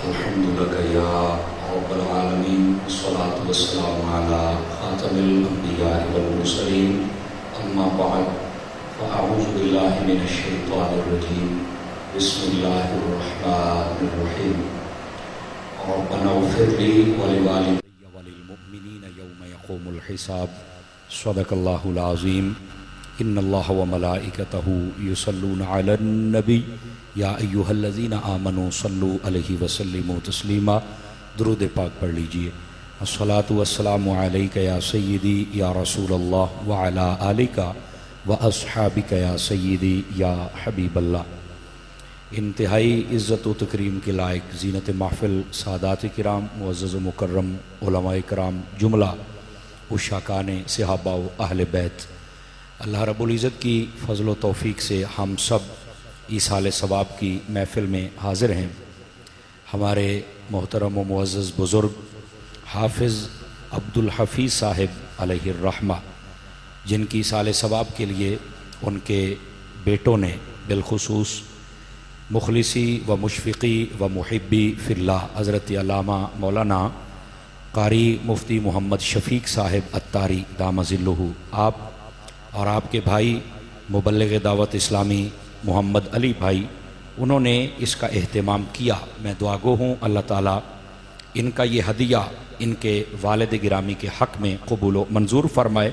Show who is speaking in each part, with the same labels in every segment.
Speaker 1: الحمد لك يا رب العالمين والصلاة والسلام على خاتم الأنبياء والمرسلين أما بعد فأعوذ بالله من الشيطان الرجيم بسم الله الرحمن الرحيم ربنا اغفر لي ولوالدي وللمؤمنين يوم يقوم الحساب صدق الله العظيم ان الله وملائكته يصلون على النبي یا ایھا الذین آمنوا صلوا علیہ وسلموا تسلیما. درود پاک پڑھ لیجئے. الصلاۃ والسلام علیک یا سیدی یا رسول اللہ وعلی آلک واصحابک یا سیدی یا حبیب اللہ. انتہائی عزت و تکریم کے لائق زینت محفل سادات کرام معزز و مکرم علماء کرام جملہ عشاقان صحابہ و اہل بیت، اللہ رب العزت کی فضل و توفیق سے ہم سب ایصال ثواب کی محفل میں حاضر ہیں. ہمارے محترم و معزز بزرگ حافظ عبدالحفیظ صاحب علیہ الرحمہ، جن کی ایصال ثواب کے لیے ان کے بیٹوں نے بالخصوص مخلصی و مشفقی و محبی فی اللہ حضرت علامہ مولانا قاری مفتی محمد شفیق صاحب عطاری دام ظلہ، آپ اور آپ کے بھائی مبلغ دعوت اسلامی محمد علی بھائی، انہوں نے اس کا اہتمام کیا. میں دعا گو ہوں اللہ تعالیٰ ان کا یہ ہدیہ ان کے والد گرامی کے حق میں قبول و منظور فرمائے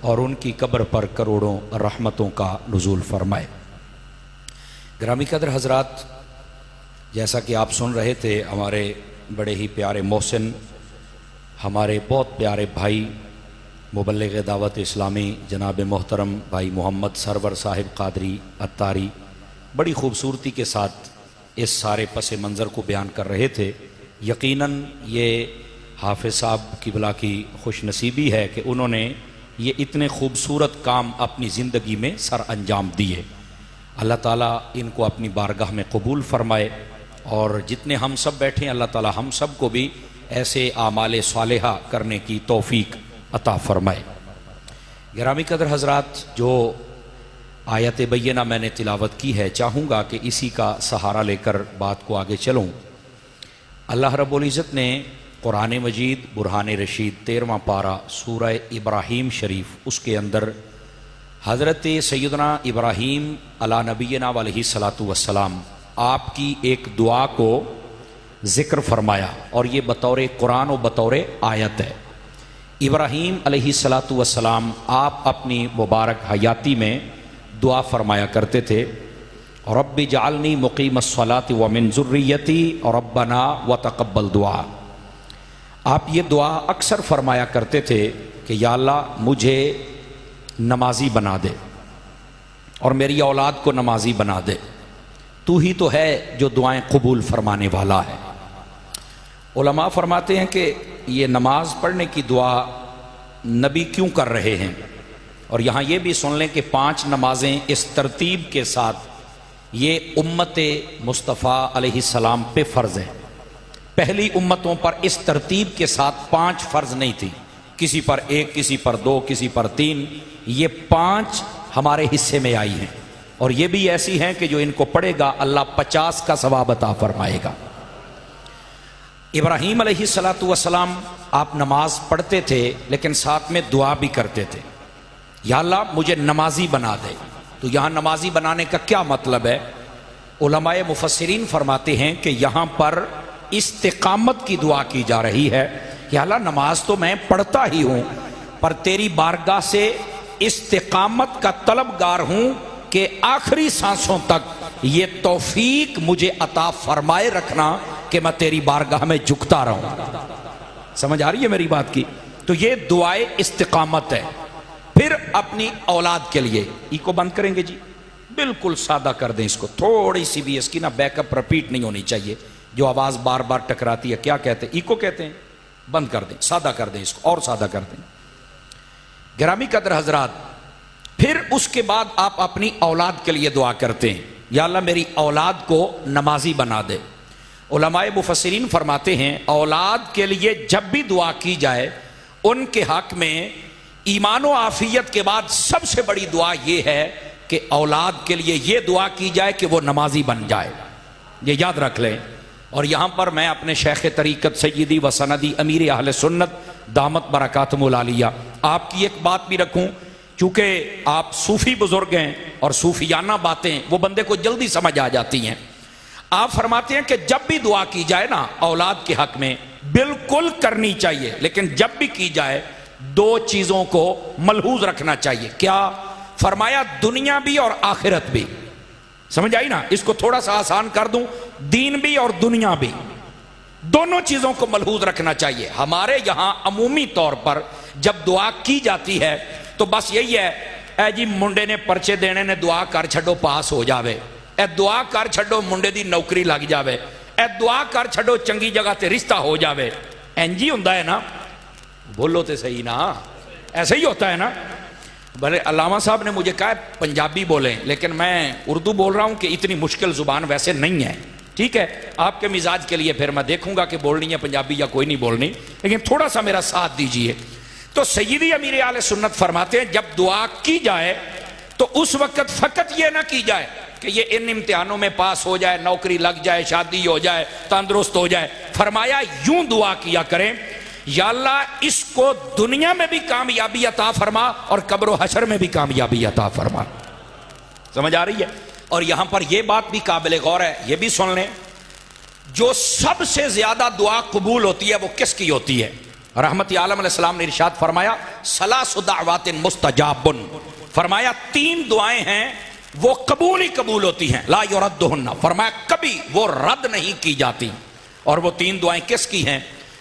Speaker 1: اور ان کی قبر پر کروڑوں رحمتوں کا نزول فرمائے. گرامی قدر حضرات، جیسا کہ آپ سن رہے تھے، ہمارے بڑے ہی پیارے محسن، ہمارے بہت پیارے بھائی مبلغ دعوت اسلامی جناب محترم بھائی محمد سرور صاحب قادری عطاری بڑی خوبصورتی کے ساتھ اس سارے پس منظر کو بیان کر رہے تھے. یقیناً یہ حافظ صاحب قبلہ کی خوش نصیبی ہے کہ انہوں نے یہ اتنے خوبصورت کام اپنی زندگی میں سر انجام دیے. اللہ تعالیٰ ان کو اپنی بارگاہ میں قبول فرمائے اور جتنے ہم سب بیٹھے ہیں اللہ تعالیٰ ہم سب کو بھی ایسے اعمال صالحہ کرنے کی توفیق عطا فرمائے. گرامی قدر حضرات، جو آیت بینہ میں نے تلاوت کی ہے، چاہوں گا کہ اسی کا سہارا لے کر بات کو آگے چلوں. اللہ رب العزت نے قرآن مجید برہان رشید 13واں پارہ سورہ ابراہیم شریف، اس کے اندر حضرت سیدنا ابراہیم علی نبینا علیہ الصلاۃ والسلام آپ کی ایک دعا کو ذکر فرمایا، اور یہ بطور قرآن و بطور آیت ہے. ابراہیم علیہ الصلاۃ والسلام آپ اپنی مبارک حیاتی میں دعا فرمایا کرتے تھے، رب اجعلنی مقیم الصلاۃ ومن ذریتی ربنا وتقبل دعا. آپ یہ دعا اکثر فرمایا کرتے تھے کہ یا اللہ مجھے نمازی بنا دے اور میری اولاد کو نمازی بنا دے، تو ہی تو ہے جو دعائیں قبول فرمانے والا ہے. علماء فرماتے ہیں کہ یہ نماز پڑھنے کی دعا نبی کیوں کر رہے ہیں، اور یہاں یہ بھی سن لیں کہ 5 نمازیں اس ترتیب کے ساتھ یہ امت مصطفیٰ علیہ السلام پہ فرض ہیں. پہلی امتوں پر اس ترتیب کے ساتھ 5 فرض نہیں تھی، کسی پر 1، کسی پر 2، کسی پر 3. یہ 5 ہمارے حصے میں آئی ہیں، اور یہ بھی ایسی ہیں کہ جو ان کو پڑھے گا اللہ 50 کا ثواب عطا فرمائے گا. ابراہیم علیہ الصلاۃ والسلام آپ نماز پڑھتے تھے لیکن ساتھ میں دعا بھی کرتے تھے، یا اللہ مجھے نمازی بنا دے. تو یہاں نمازی بنانے کا کیا مطلب ہے؟ علماء مفسرین فرماتے ہیں کہ یہاں پر استقامت کی دعا کی جا رہی ہے. یا اللہ نماز تو میں پڑھتا ہی ہوں، پر تیری بارگاہ سے استقامت کا طلبگار ہوں کہ آخری سانسوں تک یہ توفیق مجھے عطا فرمائے رکھنا کہ میں تیری بارگاہ میں جھکتا رہوں. سمجھ آ رہی ہے میری بات کی؟ تو یہ دعائے استقامت ہے. پھر اپنی اولاد کے لیے، ای کو بند کریں گے جی، بالکل سادہ کر دیں اس کو، تھوڑی سی بھی اس کی نا بیک اپ رپیٹ نہیں ہونی چاہیے، جو آواز بار بار ٹکراتی ہے. کیا کہتے ہیں؟ ای کو کہتے ہیں. بند کر دیں، سادہ کر دیں اس کو، اور سادہ کر دیں. گرامی قدر حضرات، پھر اس کے بعد آپ اپنی اولاد کے لیے دعا کرتے ہیں، یا اللہ میری اولاد کو نمازی بنا دے. علماء مفسرین فرماتے ہیں اولاد کے لیے جب بھی دعا کی جائے ان کے حق میں ایمان و عافیت کے بعد سب سے بڑی دعا یہ ہے کہ اولاد کے لیے یہ دعا کی جائے کہ وہ نمازی بن جائے. یہ یاد رکھ لیں.
Speaker 2: اور یہاں پر میں اپنے شیخ طریقت سیدی و سندی امیر اہل سنت دامت برکاتہم العالیہ آپ کی ایک بات بھی رکھوں، چونکہ آپ صوفی بزرگ ہیں اور صوفیانہ باتیں وہ بندے کو جلدی سمجھ آ جاتی ہیں۔ آپ فرماتے ہیں کہ جب بھی دعا کی جائے نا اولاد کے حق میں بالکل کرنی چاہیے، لیکن جب بھی کی جائے دو چیزوں کو ملحوظ رکھنا چاہیے۔ کیا فرمایا؟ دنیا بھی اور آخرت بھی۔ سمجھ آئی نا؟ اس کو تھوڑا سا آسان کر دوں، دین بھی اور دنیا بھی، دونوں چیزوں کو ملحوظ رکھنا چاہیے۔ ہمارے یہاں عمومی طور پر جب دعا کی جاتی ہے تو بس یہی ہے، اے جی منڈے نے پرچے دینے نے دعا کر چھڈو پاس ہو جاوے، اے دعا کر چھڈو منڈے دی نوکری لگ جاوے، اے دعا کر چھڈو چنگی جگہ تے رشتہ ہو جاوے۔ اینجی ہوندہ ہے نا؟ بولو تے صحیح نا، ایسا ہی ہوتا ہے نا؟ بھلے علامہ صاحب نے مجھے کہا پنجابی بولیں، لیکن میں اردو بول رہا ہوں کہ اتنی مشکل زبان ویسے نہیں ہے، ٹھیک ہے؟ آپ کے مزاج کے لیے پھر میں دیکھوں گا کہ بولنی ہے پنجابی یا کوئی نہیں بولنی، لیکن تھوڑا سا میرا ساتھ دیجئے۔ تو سیدی امیر اہل سنت فرماتے ہیں جب دعا کی جائے تو اس وقت فقط یہ نہ کی جائے کہ یہ ان امتحانوں میں پاس ہو جائے، نوکری لگ جائے، شادی ہو جائے، تندرست ہو جائے۔ فرمایا یوں دعا کیا کریں، یا اللہ اس کو دنیا میں بھی کامیابی عطا فرما اور قبر و حشر میں بھی کامیابی عطا فرما۔ سمجھ آ رہی ہے؟ اور یہاں پر یہ بات بھی قابل غور ہے، یہ بھی سن لیں، جو سب سے زیادہ دعا قبول ہوتی ہے وہ کس کی ہوتی ہے؟ رحمت عالم علیہ السلام نے ارشاد فرمایا ثلاث دعوات مستجاب، فرمایا 3 دعائیں ہیں وہ قبول ہی قبول ہوتی ہیں، لا یردہن، فرمایا کبھی وہ رد نہیں کی جاتی۔ اور وہ 3 دعائیں کس کی ہیں؟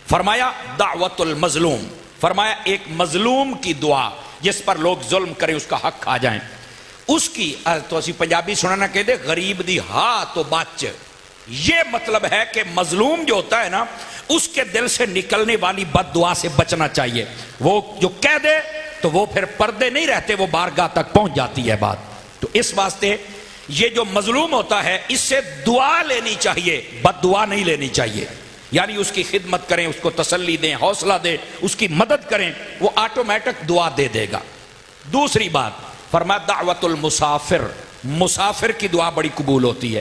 Speaker 2: فرمایا دعوت المظلوم، فرمایا ایک مظلوم کی دعا جس پر لوگ ظلم کریں اس کا حق کھا جائیں، اس کی تو اسی پنجابی سننا کہہ دے غریب دی ہاں تو بچ۔ یہ مطلب ہے کہ مظلوم جو ہوتا ہے نا اس کے دل سے نکلنے والی بد دعا سے بچنا چاہیے۔ وہ جو کہہ دے تو وہ پھر پردے نہیں رہتے، وہ بارگاہ تک پہنچ جاتی ہے بات۔ تو اس واسطے یہ جو مظلوم ہوتا ہے اس سے دعا لینی چاہیے، بد دعا نہیں لینی چاہیے، یعنی اس کی خدمت کریں، اس کو تسلی دیں، حوصلہ دیں، اس کی مدد کریں، وہ آٹومیٹک دعا دے دے گا۔ دوسری بات فرمایا دعوت المسافر، مسافر کی دعا بڑی قبول ہوتی ہے۔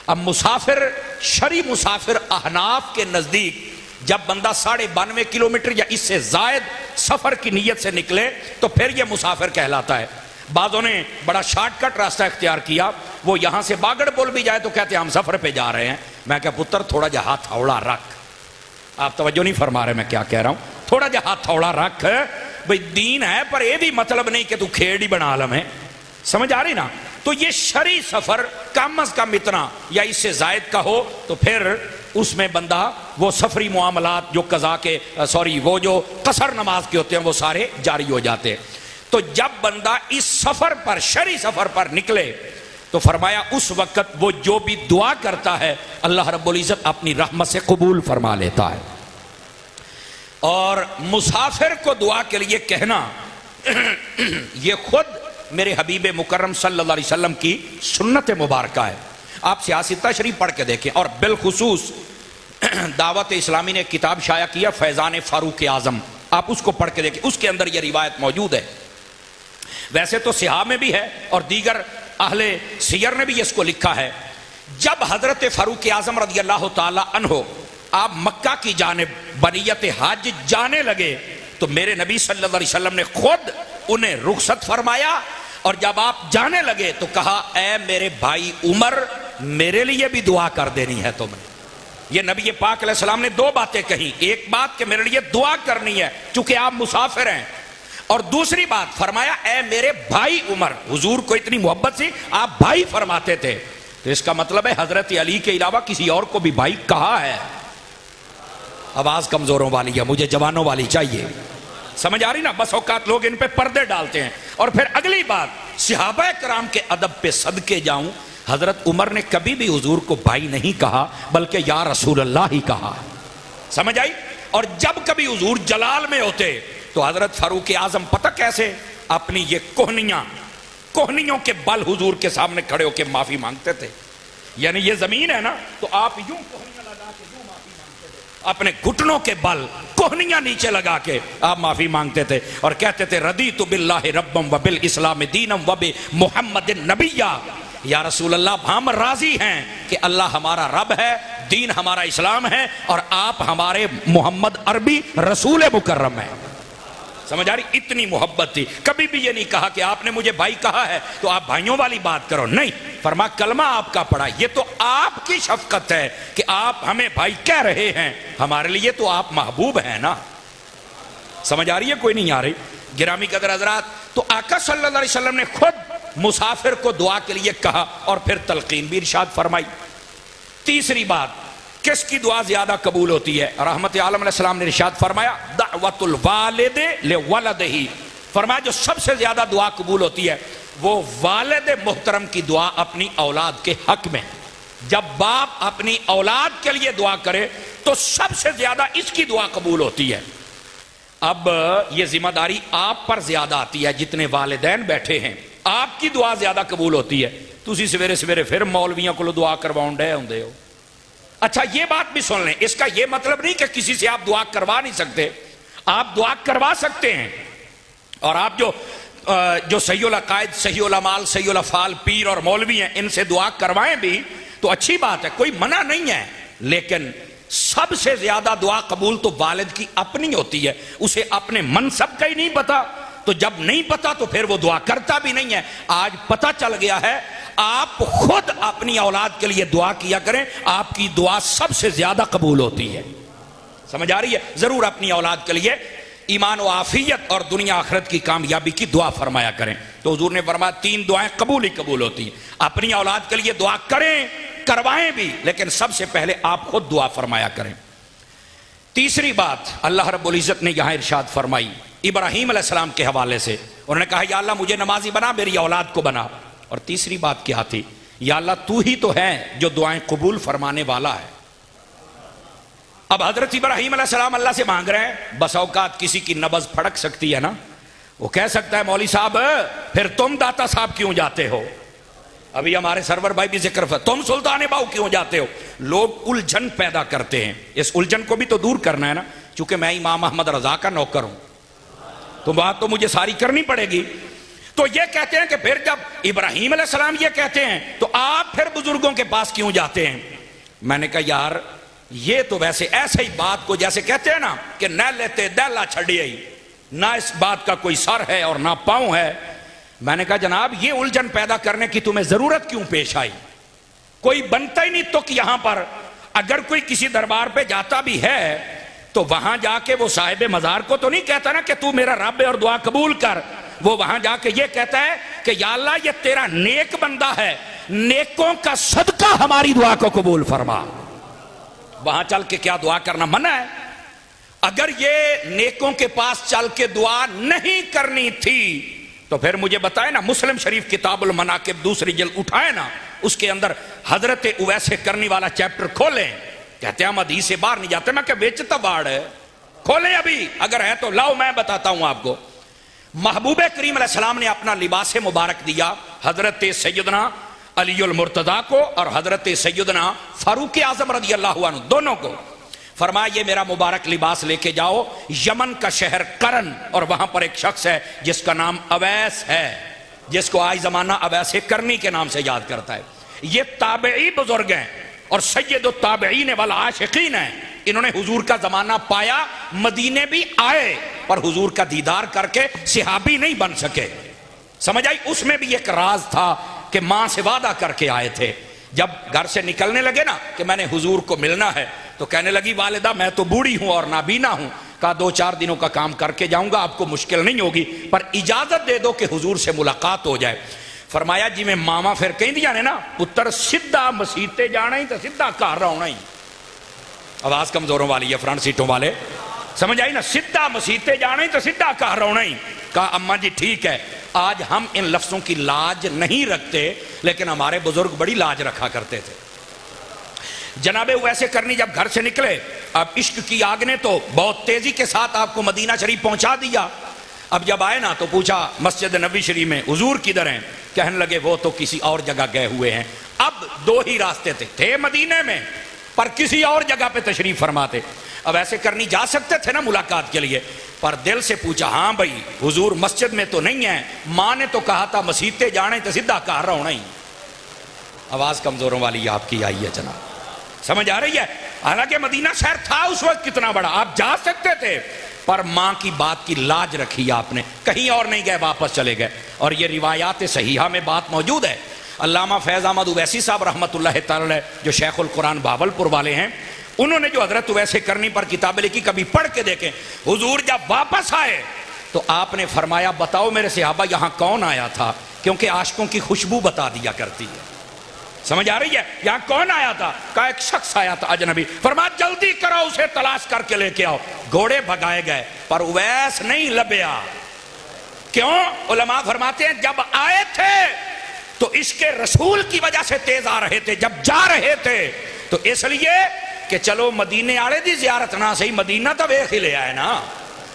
Speaker 2: اب مسافر، شرعی مسافر احناف کے نزدیک جب بندہ 92.5 کلومیٹر یا اس سے زائد سفر کی نیت سے نکلے تو پھر یہ مسافر کہلاتا ہے۔ بعضوں نے بڑا شارٹ کٹ راستہ اختیار کیا، وہ یہاں سے باگڑ پول بھی جائے تو کہتے ہیں ہم سفر پہ جا رہے ہیں۔ میں کہا پتر تھوڑا جا ہاتھ تھوڑا رکھ، آپ توجہ نہیں فرما رہے میں کیا کہہ رہا ہوں، تھوڑا جا ہاتھ تھوڑا رکھ، بھئی دین ہے پر یہ بھی مطلب نہیں کہ تو کھیڑ ہی بنا لم ہے، سمجھ آ رہی نا؟ تو یہ شرعی سفر کم از کم اتنا یا اس سے زائد کا ہو تو پھر اس میں بندہ وہ سفری معاملات جو قضا کے وہ جو قصر نماز کے ہوتے ہیں وہ سارے جاری ہو جاتے ہیں۔ تو جب بندہ اس سفر پر، شرعی سفر پر نکلے تو فرمایا اس وقت وہ جو بھی دعا کرتا ہے اللہ رب العزت اپنی رحمت سے قبول فرما لیتا ہے۔ اور مسافر کو دعا کے لیے کہنا یہ خود میرے حبیب مکرم صلی اللہ علیہ وسلم کی سنت مبارکہ ہے۔ آپ سیاستہ شریف پڑھ کے دیکھیں، اور بالخصوص دعوت اسلامی نے کتاب شائع کیا فیضان فاروق اعظم، آپ اس کو پڑھ کے دیکھیں، اس کے اندر یہ روایت موجود ہے۔ ویسے تو صحاح میں بھی ہے اور دیگر اہل سیر نے بھی اس کو لکھا ہے۔ جب حضرت فاروق اعظم رضی اللہ تعالی عنہ آپ مکہ کی جانب بنیت حج جانے لگے تو میرے نبی صلی اللہ علیہ وسلم نے خود انہیں رخصت فرمایا، اور جب آپ جانے لگے تو کہا اے میرے بھائی عمر میرے لیے بھی دعا کر دینی ہے تم نے۔ یہ نبی پاک علیہ السلام نے 2 باتیں کہیں، ایک بات کہ میرے لیے دعا کرنی ہے چونکہ آپ مسافر ہیں، اور دوسری بات فرمایا اے میرے بھائی عمر، حضور کو اتنی محبت سے آپ بھائی فرماتے تھے، تو اس کا مطلب ہے حضرت علی کے علاوہ کسی اور کو بھی بھائی کہا ہے۔ آواز کمزوروں والی ہے، مجھے جوانوں والی چاہیے، سمجھ آ رہی نا؟ بس اوقات لوگ ان پہ پردے ڈالتے ہیں۔ اور پھر اگلی بات صحابہ کرام کے ادب پہ صدقے جاؤں، حضرت عمر نے کبھی بھی حضور کو بھائی نہیں کہا بلکہ یا رسول اللہ ہی کہا، سمجھ آئی؟ اور جب کبھی حضور جلال میں ہوتے تو حضرت فاروق اعظم پتہ کیسے اپنی یہ کوہنیوں کے بل حضور کے سامنے کھڑے ہو کے معافی مانگتے تھے، یعنی یہ زمین ہے نا تو آپ یوں کوہنیاں لگا کے یوں معافی مانگتے تھے، اپنے گھٹنوں کے بل کوہنیاں نیچے لگا کے آپ معافی مانگتے تھے اور کہتے تھے رضیت باللہ ربم و بالاسلام دینم و بمحمد نبیہ، یا رسول اللہ ہم راضی ہیں کہ اللہ ہمارا رب ہے، دین ہمارا اسلام ہے اور آپ ہمارے محمد عربی رسول مکرم ہیں. سمجھ آ رہی؟ اتنی محبت تھی. کبھی بھی یہ نہیں کہا کہ آپ نے مجھے بھائی کہا ہے تو آپ بھائیوں والی بات کرو، نہیں. فرما کلمہ آپ کا پڑھا، یہ تو آپ کی شفقت ہے کہ آپ ہمیں بھائی کہہ رہے ہیں، ہمارے لیے تو آپ محبوب ہیں نا. سمجھ آ رہی ہے؟ کوئی نہیں آ رہی؟ گرامی قدر حضرات، تو آقا صلی اللہ علیہ وسلم نے خود مسافر کو دعا کے لیے کہا اور پھر تلقین بھی ارشاد فرمائی. تیسری بات، کس کی دعا زیادہ قبول ہوتی ہے؟ رحمت عالم علیہ السلام نے ارشاد فرمایا دعوت الوالد لولدہ، فرمایا جو سب سے زیادہ دعا قبول ہوتی ہے وہ والد محترم کی دعا اپنی اولاد کے حق میں. جب باپ اپنی اولاد کے لیے دعا کرے تو سب سے زیادہ اس کی دعا قبول ہوتی ہے. اب یہ ذمہ داری آپ پر زیادہ آتی ہے، جتنے والدین بیٹھے ہیں آپ کی دعا زیادہ قبول ہوتی ہے. تسی سویرے سویرے پھر مولویوں کو دعا کرواؤں ڈے ہوندے ہو. اچھا یہ بات بھی سن لیں، اس کا یہ مطلب نہیں کہ کسی سے آپ دعا کروا نہیں سکتے، آپ دعا کروا سکتے ہیں. اور آپ جو صحیح العقائد، صحیح العمال، صحیح الافعال پیر اور مولوی ہیں، ان سے دعا کروائیں بھی تو اچھی بات ہے، کوئی منع نہیں ہے. لیکن سب سے زیادہ دعا قبول تو والد کی اپنی ہوتی ہے، اسے اپنے منصب کا ہی نہیں پتا، تو جب نہیں پتا تو پھر وہ دعا کرتا بھی نہیں ہے. آج پتا چل گیا ہے، آپ خود اپنی اولاد کے لیے دعا کیا کریں، آپ کی دعا سب سے زیادہ قبول ہوتی ہے. سمجھ آ رہی ہے؟ ضرور اپنی اولاد کے لیے ایمان و عافیت اور دنیا آخرت کی کامیابی کی دعا فرمایا کریں. تو حضور نے فرمایا 3 دعائیں قبول ہی قبول ہوتی ہیں. اپنی اولاد کے لیے دعا کریں، کروائیں بھی، لیکن سب سے پہلے آپ خود دعا فرمایا کریں. تیسری بات اللہ رب العزت نے یہاں ارشاد فرمائی ابراہیم علیہ السلام کے حوالے سے. انہوں نے کہا یا اللہ مجھے نمازی بنا، میری اولاد کو بنا. اور تیسری بات کیا تھی؟ یا اللہ تو ہی تو ہے جو دعائیں قبول فرمانے والا ہے. اب حضرت ابراہیم علیہ السلام اللہ سے مانگ رہے ہیں. بس اوقات کسی کی نبض پھڑک سکتی ہے نا، وہ کہہ سکتا ہے مولوی صاحب پھر تم داتا صاحب کیوں جاتے ہو؟ ابھی ہمارے سرور بھائی بھی ذکر فرمایا تم سلطان باؤ کیوں جاتے ہو؟ لوگ الجھن پیدا کرتے ہیں، اس الجھن کو بھی تو دور کرنا ہے نا. چونکہ میں امام احمد رضا کا نوکر ہوں تو بات تو مجھے ساری کرنی پڑے گی. تو یہ کہتے ہیں کہ پھر جب ابراہیم علیہ السلام یہ کہتے ہیں تو آپ پھر بزرگوں کے پاس کیوں جاتے ہیں؟ میں نے کہا یار یہ تو ویسے ایسے ہی بات کو جیسے کہتے ہیں نا کہ نہ لیتے دہلا چھڑیے، نہ اس بات کا کوئی سر ہے اور نہ پاؤں ہے. میں نے کہا جناب یہ الجھن پیدا کرنے کی تمہیں ضرورت کیوں پیش آئی؟ کوئی بنتا ہی نہیں تک یہاں پر. اگر کوئی کسی دربار پہ جاتا بھی ہے تو وہاں جا کے وہ صاحب مزار کو تو نہیں کہتا نا کہ تو میرا رب ہے اور دعا قبول کر. وہ وہاں جا کے یہ کہتا ہے کہ یا اللہ یہ تیرا نیک بندہ ہے، نیکوں کا صدقہ ہماری دعا کو قبول فرما. وہاں چل کے کیا دعا کرنا منع ہے؟ اگر یہ نیکوں کے پاس چل کے دعا نہیں کرنی تھی تو پھر مجھے بتائے نا، مسلم شریف کتاب المناقب 2 جلد اٹھائے نا، اس کے اندر حضرت اویس کرنی والا چیپٹر کھولیں. کہتے ہیں ہم حدیث سے باہر نہیں جاتے. میں کہ بیچتا باڑ ہے، کھولیں ابھی اگر ہے تو لاؤ میں بتاتا ہوں آپ کو. محبوب کریم علیہ السلام نے اپنا لباس مبارک دیا حضرت سیدنا علی المرتضیٰ کو اور حضرت سیدنا فاروق اعظم رضی اللہ عنہ دونوں کو. فرمایا یہ میرا مبارک لباس لے کے جاؤ یمن کا شہر قرن، اور وہاں پر ایک شخص ہے جس کا نام اویس ہے، جس کو آج زمانہ اویس کرنی کے نام سے یاد کرتا ہے. یہ تابعی بزرگ ہیں اور سید التابعین والعاشقین ہیں. انہوں نے حضور کا زمانہ پایا، مدینے بھی آئے پر حضور کا دیدار کر کے صحابی نہیں بن سکے. سمجھ آئی؟ اس میں بھی ایک راز تھا کہ ماں سے وعدہ کر کے آئے تھے. جب گھر سے نکلنے لگے نا کہ میں نے حضور کو ملنا ہے تو کہنے لگی والدہ میں تو بوڑھی ہوں اور نابینا ہوں. کہا 2-4 دنوں کا کام کر کے جاؤں گا، آپ کو مشکل نہیں ہوگی، پر اجازت دے دو کہ حضور سے ملاقات ہو جائے. فرمایا جی میں ماما پھر کہیں دیا نے نا پتر سیدھا مسیتے جانا ہی تو سیدھا گھر آنا ہی. آواز کمزوروں والی ہے فرنٹ سیٹوں والے، سمجھ آئی نا؟ سیدھا مسیتے جانا ہی تو سیدھا گھر آنا ہی. کہا اماں جی ٹھیک ہے. آج ہم ان لفظوں کی لاج نہیں رکھتے لیکن ہمارے بزرگ بڑی لاج رکھا کرتے تھے. جناب ویسے کرنی جب گھر سے نکلے، اب عشق کی آگ نے تو بہت تیزی کے ساتھ آپ کو مدینہ شریف پہنچا دیا. اب جب آئے نا تو پوچھا مسجد نبی شریف میں حضور کدھر ہیں؟ کہنے لگے وہ تو کسی اور جگہ گئے ہوئے ہیں. اب 2 ہی راستے تھے مدینے میں پر کسی اور جگہ پہ تشریف فرماتے. اب ایسے کرنی جا سکتے تھے نا ملاقات کے لیے، پر دل سے پوچھا ہاں بھائی حضور مسجد میں تو نہیں ہے، ماں نے تو کہا تھا مسیتے جانے تو سیدھا کہا ہونا ہی. آواز کمزوروں والی آپ کی آئی ہے جناب، سمجھ آ رہی ہے؟ حالانکہ مدینہ شہر تھا اس وقت کتنا بڑا، آپ جا سکتے تھے، پر ماں کی بات کی لاج رکھی آپ نے، کہیں اور نہیں گئے، واپس چلے گئے. اور یہ روایات صحیحہ میں بات موجود ہے. علامہ فیض احمد اویسی صاحب رحمۃ اللہ تعالی جو شیخ القرآن بہاولپور والے ہیں، انہوں نے جو حضرت اویس کرنی پر کتاب لکھی، کبھی پڑھ کے دیکھیں. حضور جب واپس آئے تو آپ نے فرمایا بتاؤ میرے صحابہ یہاں کون آیا تھا، کیونکہ عاشقوں کی خوشبو بتا دیا کرتی ہے. سمجھ آ رہی ہے؟ یہاں کون آیا تھا؟ کہا ایک شخص آیا تھا اجنبی. فرمایا جلدی کرو اسے تلاش کر کے لے کے آؤ. گھوڑے بھگائے گئے پر اویس نہیں لبیا. کیوں؟ علماء فرماتے ہیں جب آئے تھے تو عشق رسول کی وجہ سے تیز آ رہے تھے، جب جا رہے تھے تو اس لیے کہ چلو مدینے آڑے دی زیارت نہ صحیح، مدینہ تو ویخ ہی لے آئے نا،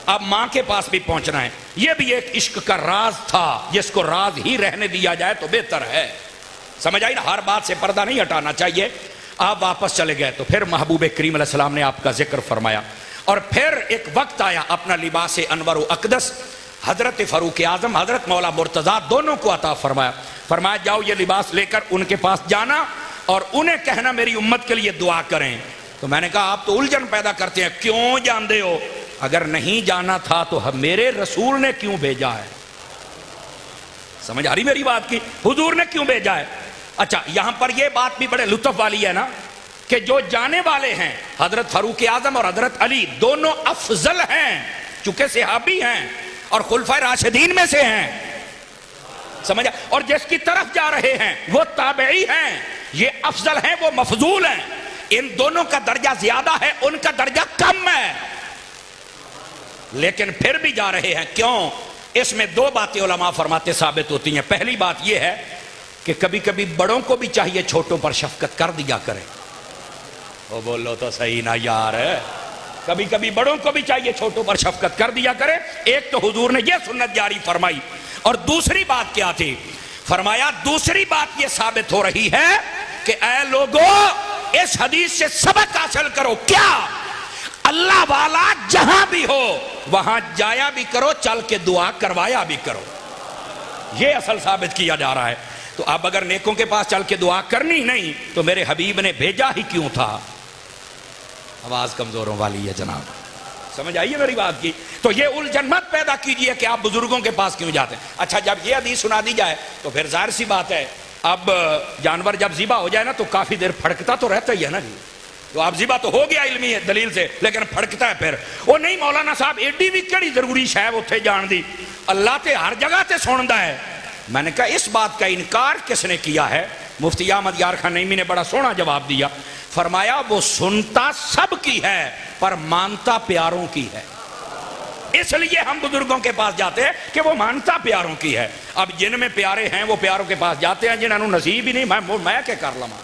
Speaker 2: اب ماں کے پاس بھی پہنچنا ہے. یہ بھی ایک عشق کا راز تھا جس کو راز ہی رہنے دیا جائے تو بہتر ہے. سمجھ آئی نا؟ ہر بات سے پردہ نہیں ہٹانا چاہیے. آپ واپس چلے گئے تو پھر محبوب کریم علیہ السلام نے آپ کا ذکر فرمایا. اور پھر ایک وقت آیا اپنا لباس انور و اقدس حضرت فاروق اعظم حضرت مولا مرتضیٰ دونوں کو عطا فرمایا. فرمایا جاؤ یہ لباس لے کر ان کے پاس جانا اور انہیں کہنا میری امت کے لیے دعا کریں. تو میں نے کہا آپ تو الجھن پیدا کرتے ہیں، کیوں جانتے ہو؟ اگر نہیں جانا تھا تو میرے رسول نے کیوں بھیجا ہے؟ سمجھ آ رہی میری بات کی؟ حضور نے کیوں بھیجا ہے؟ اچھا یہاں پر یہ بات بھی بڑے لطف والی ہے نا کہ جو جانے والے ہیں حضرت فاروق اعظم اور حضرت علی دونوں افضل ہیں، چونکہ صحابی ہیں اور خلفائے راشدین میں سے ہیں. سمجھا؟ اور جس کی طرف جا رہے ہیں وہ تابعی ہیں، یہ افضل ہیں وہ مفضول ہیں. ان دونوں کا درجہ زیادہ ہے، ان کا درجہ کم ہے، لیکن پھر بھی جا رہے ہیں. کیوں؟ اس میں دو باتیں علماء فرماتے ثابت ہوتی ہیں. پہلی بات یہ ہے کہ کبھی کبھی بڑوں کو بھی چاہیے چھوٹوں پر شفقت کر دیا کرے. وہ بولو تو صحیح نہ یار، کبھی کبھی بڑوں کو بھی چاہیے چھوٹوں پر شفقت کر دیا کرے. ایک تو حضور نے یہ سنت جاری فرمائی. اور دوسری بات کیا تھی؟ فرمایا دوسری بات یہ ثابت ہو رہی ہے کہ اے لوگوں اس حدیث سے سبق حاصل کرو. کیا؟ اللہ والا جہاں بھی ہو وہاں جایا بھی کرو، چل کے دعا کروایا بھی کرو. یہ اصل ثابت کیا جا رہا ہے. تو اب اگر نیکوں کے پاس چل کے دعا کرنی نہیں تو میرے حبیب نے بھیجا ہی کیوں تھا؟ آواز کمزوروں والی ہے جناب، سمجھ آئیے میری بات کی؟ تو یہ الجھن مت پیدا کیجئے کہ آپ بزرگوں کے پاس کیوں جاتے ہیں. اچھا جب یہ حدیث سنا دی جائے تو پھر ظاہر سی بات ہے اب جانور جب ذبح ہو جائے نا تو کافی دیر پھڑکتا تو رہتا ہی ہے نا جی. تو آپ ذبح تو ہو گیا علمی دلیل سے، لیکن پھڑکتا ہے پھر. وہ نہیں مولانا صاحب ایڈی بھی کڑی ضروری شاید اتھے جان دی، اللہ تے ہر جگہ تے سندا ہے. میں نے کہا اس بات کا انکار کس نے کیا ہے؟ مفتی احمد یار خان نعیمی نے بڑا سونا جواب دیا. فرمایا وہ سنتا سب کی ہے پر مانتا پیاروں کی ہے. اس لیے ہم بزرگوں کے پاس جاتے ہیں کہ وہ مانتا پیاروں کی ہے. اب جن میں پیارے ہیں وہ پیاروں کے پاس جاتے ہیں، جنہوں نے نصیب ہی نہیں میں کیا کر لما.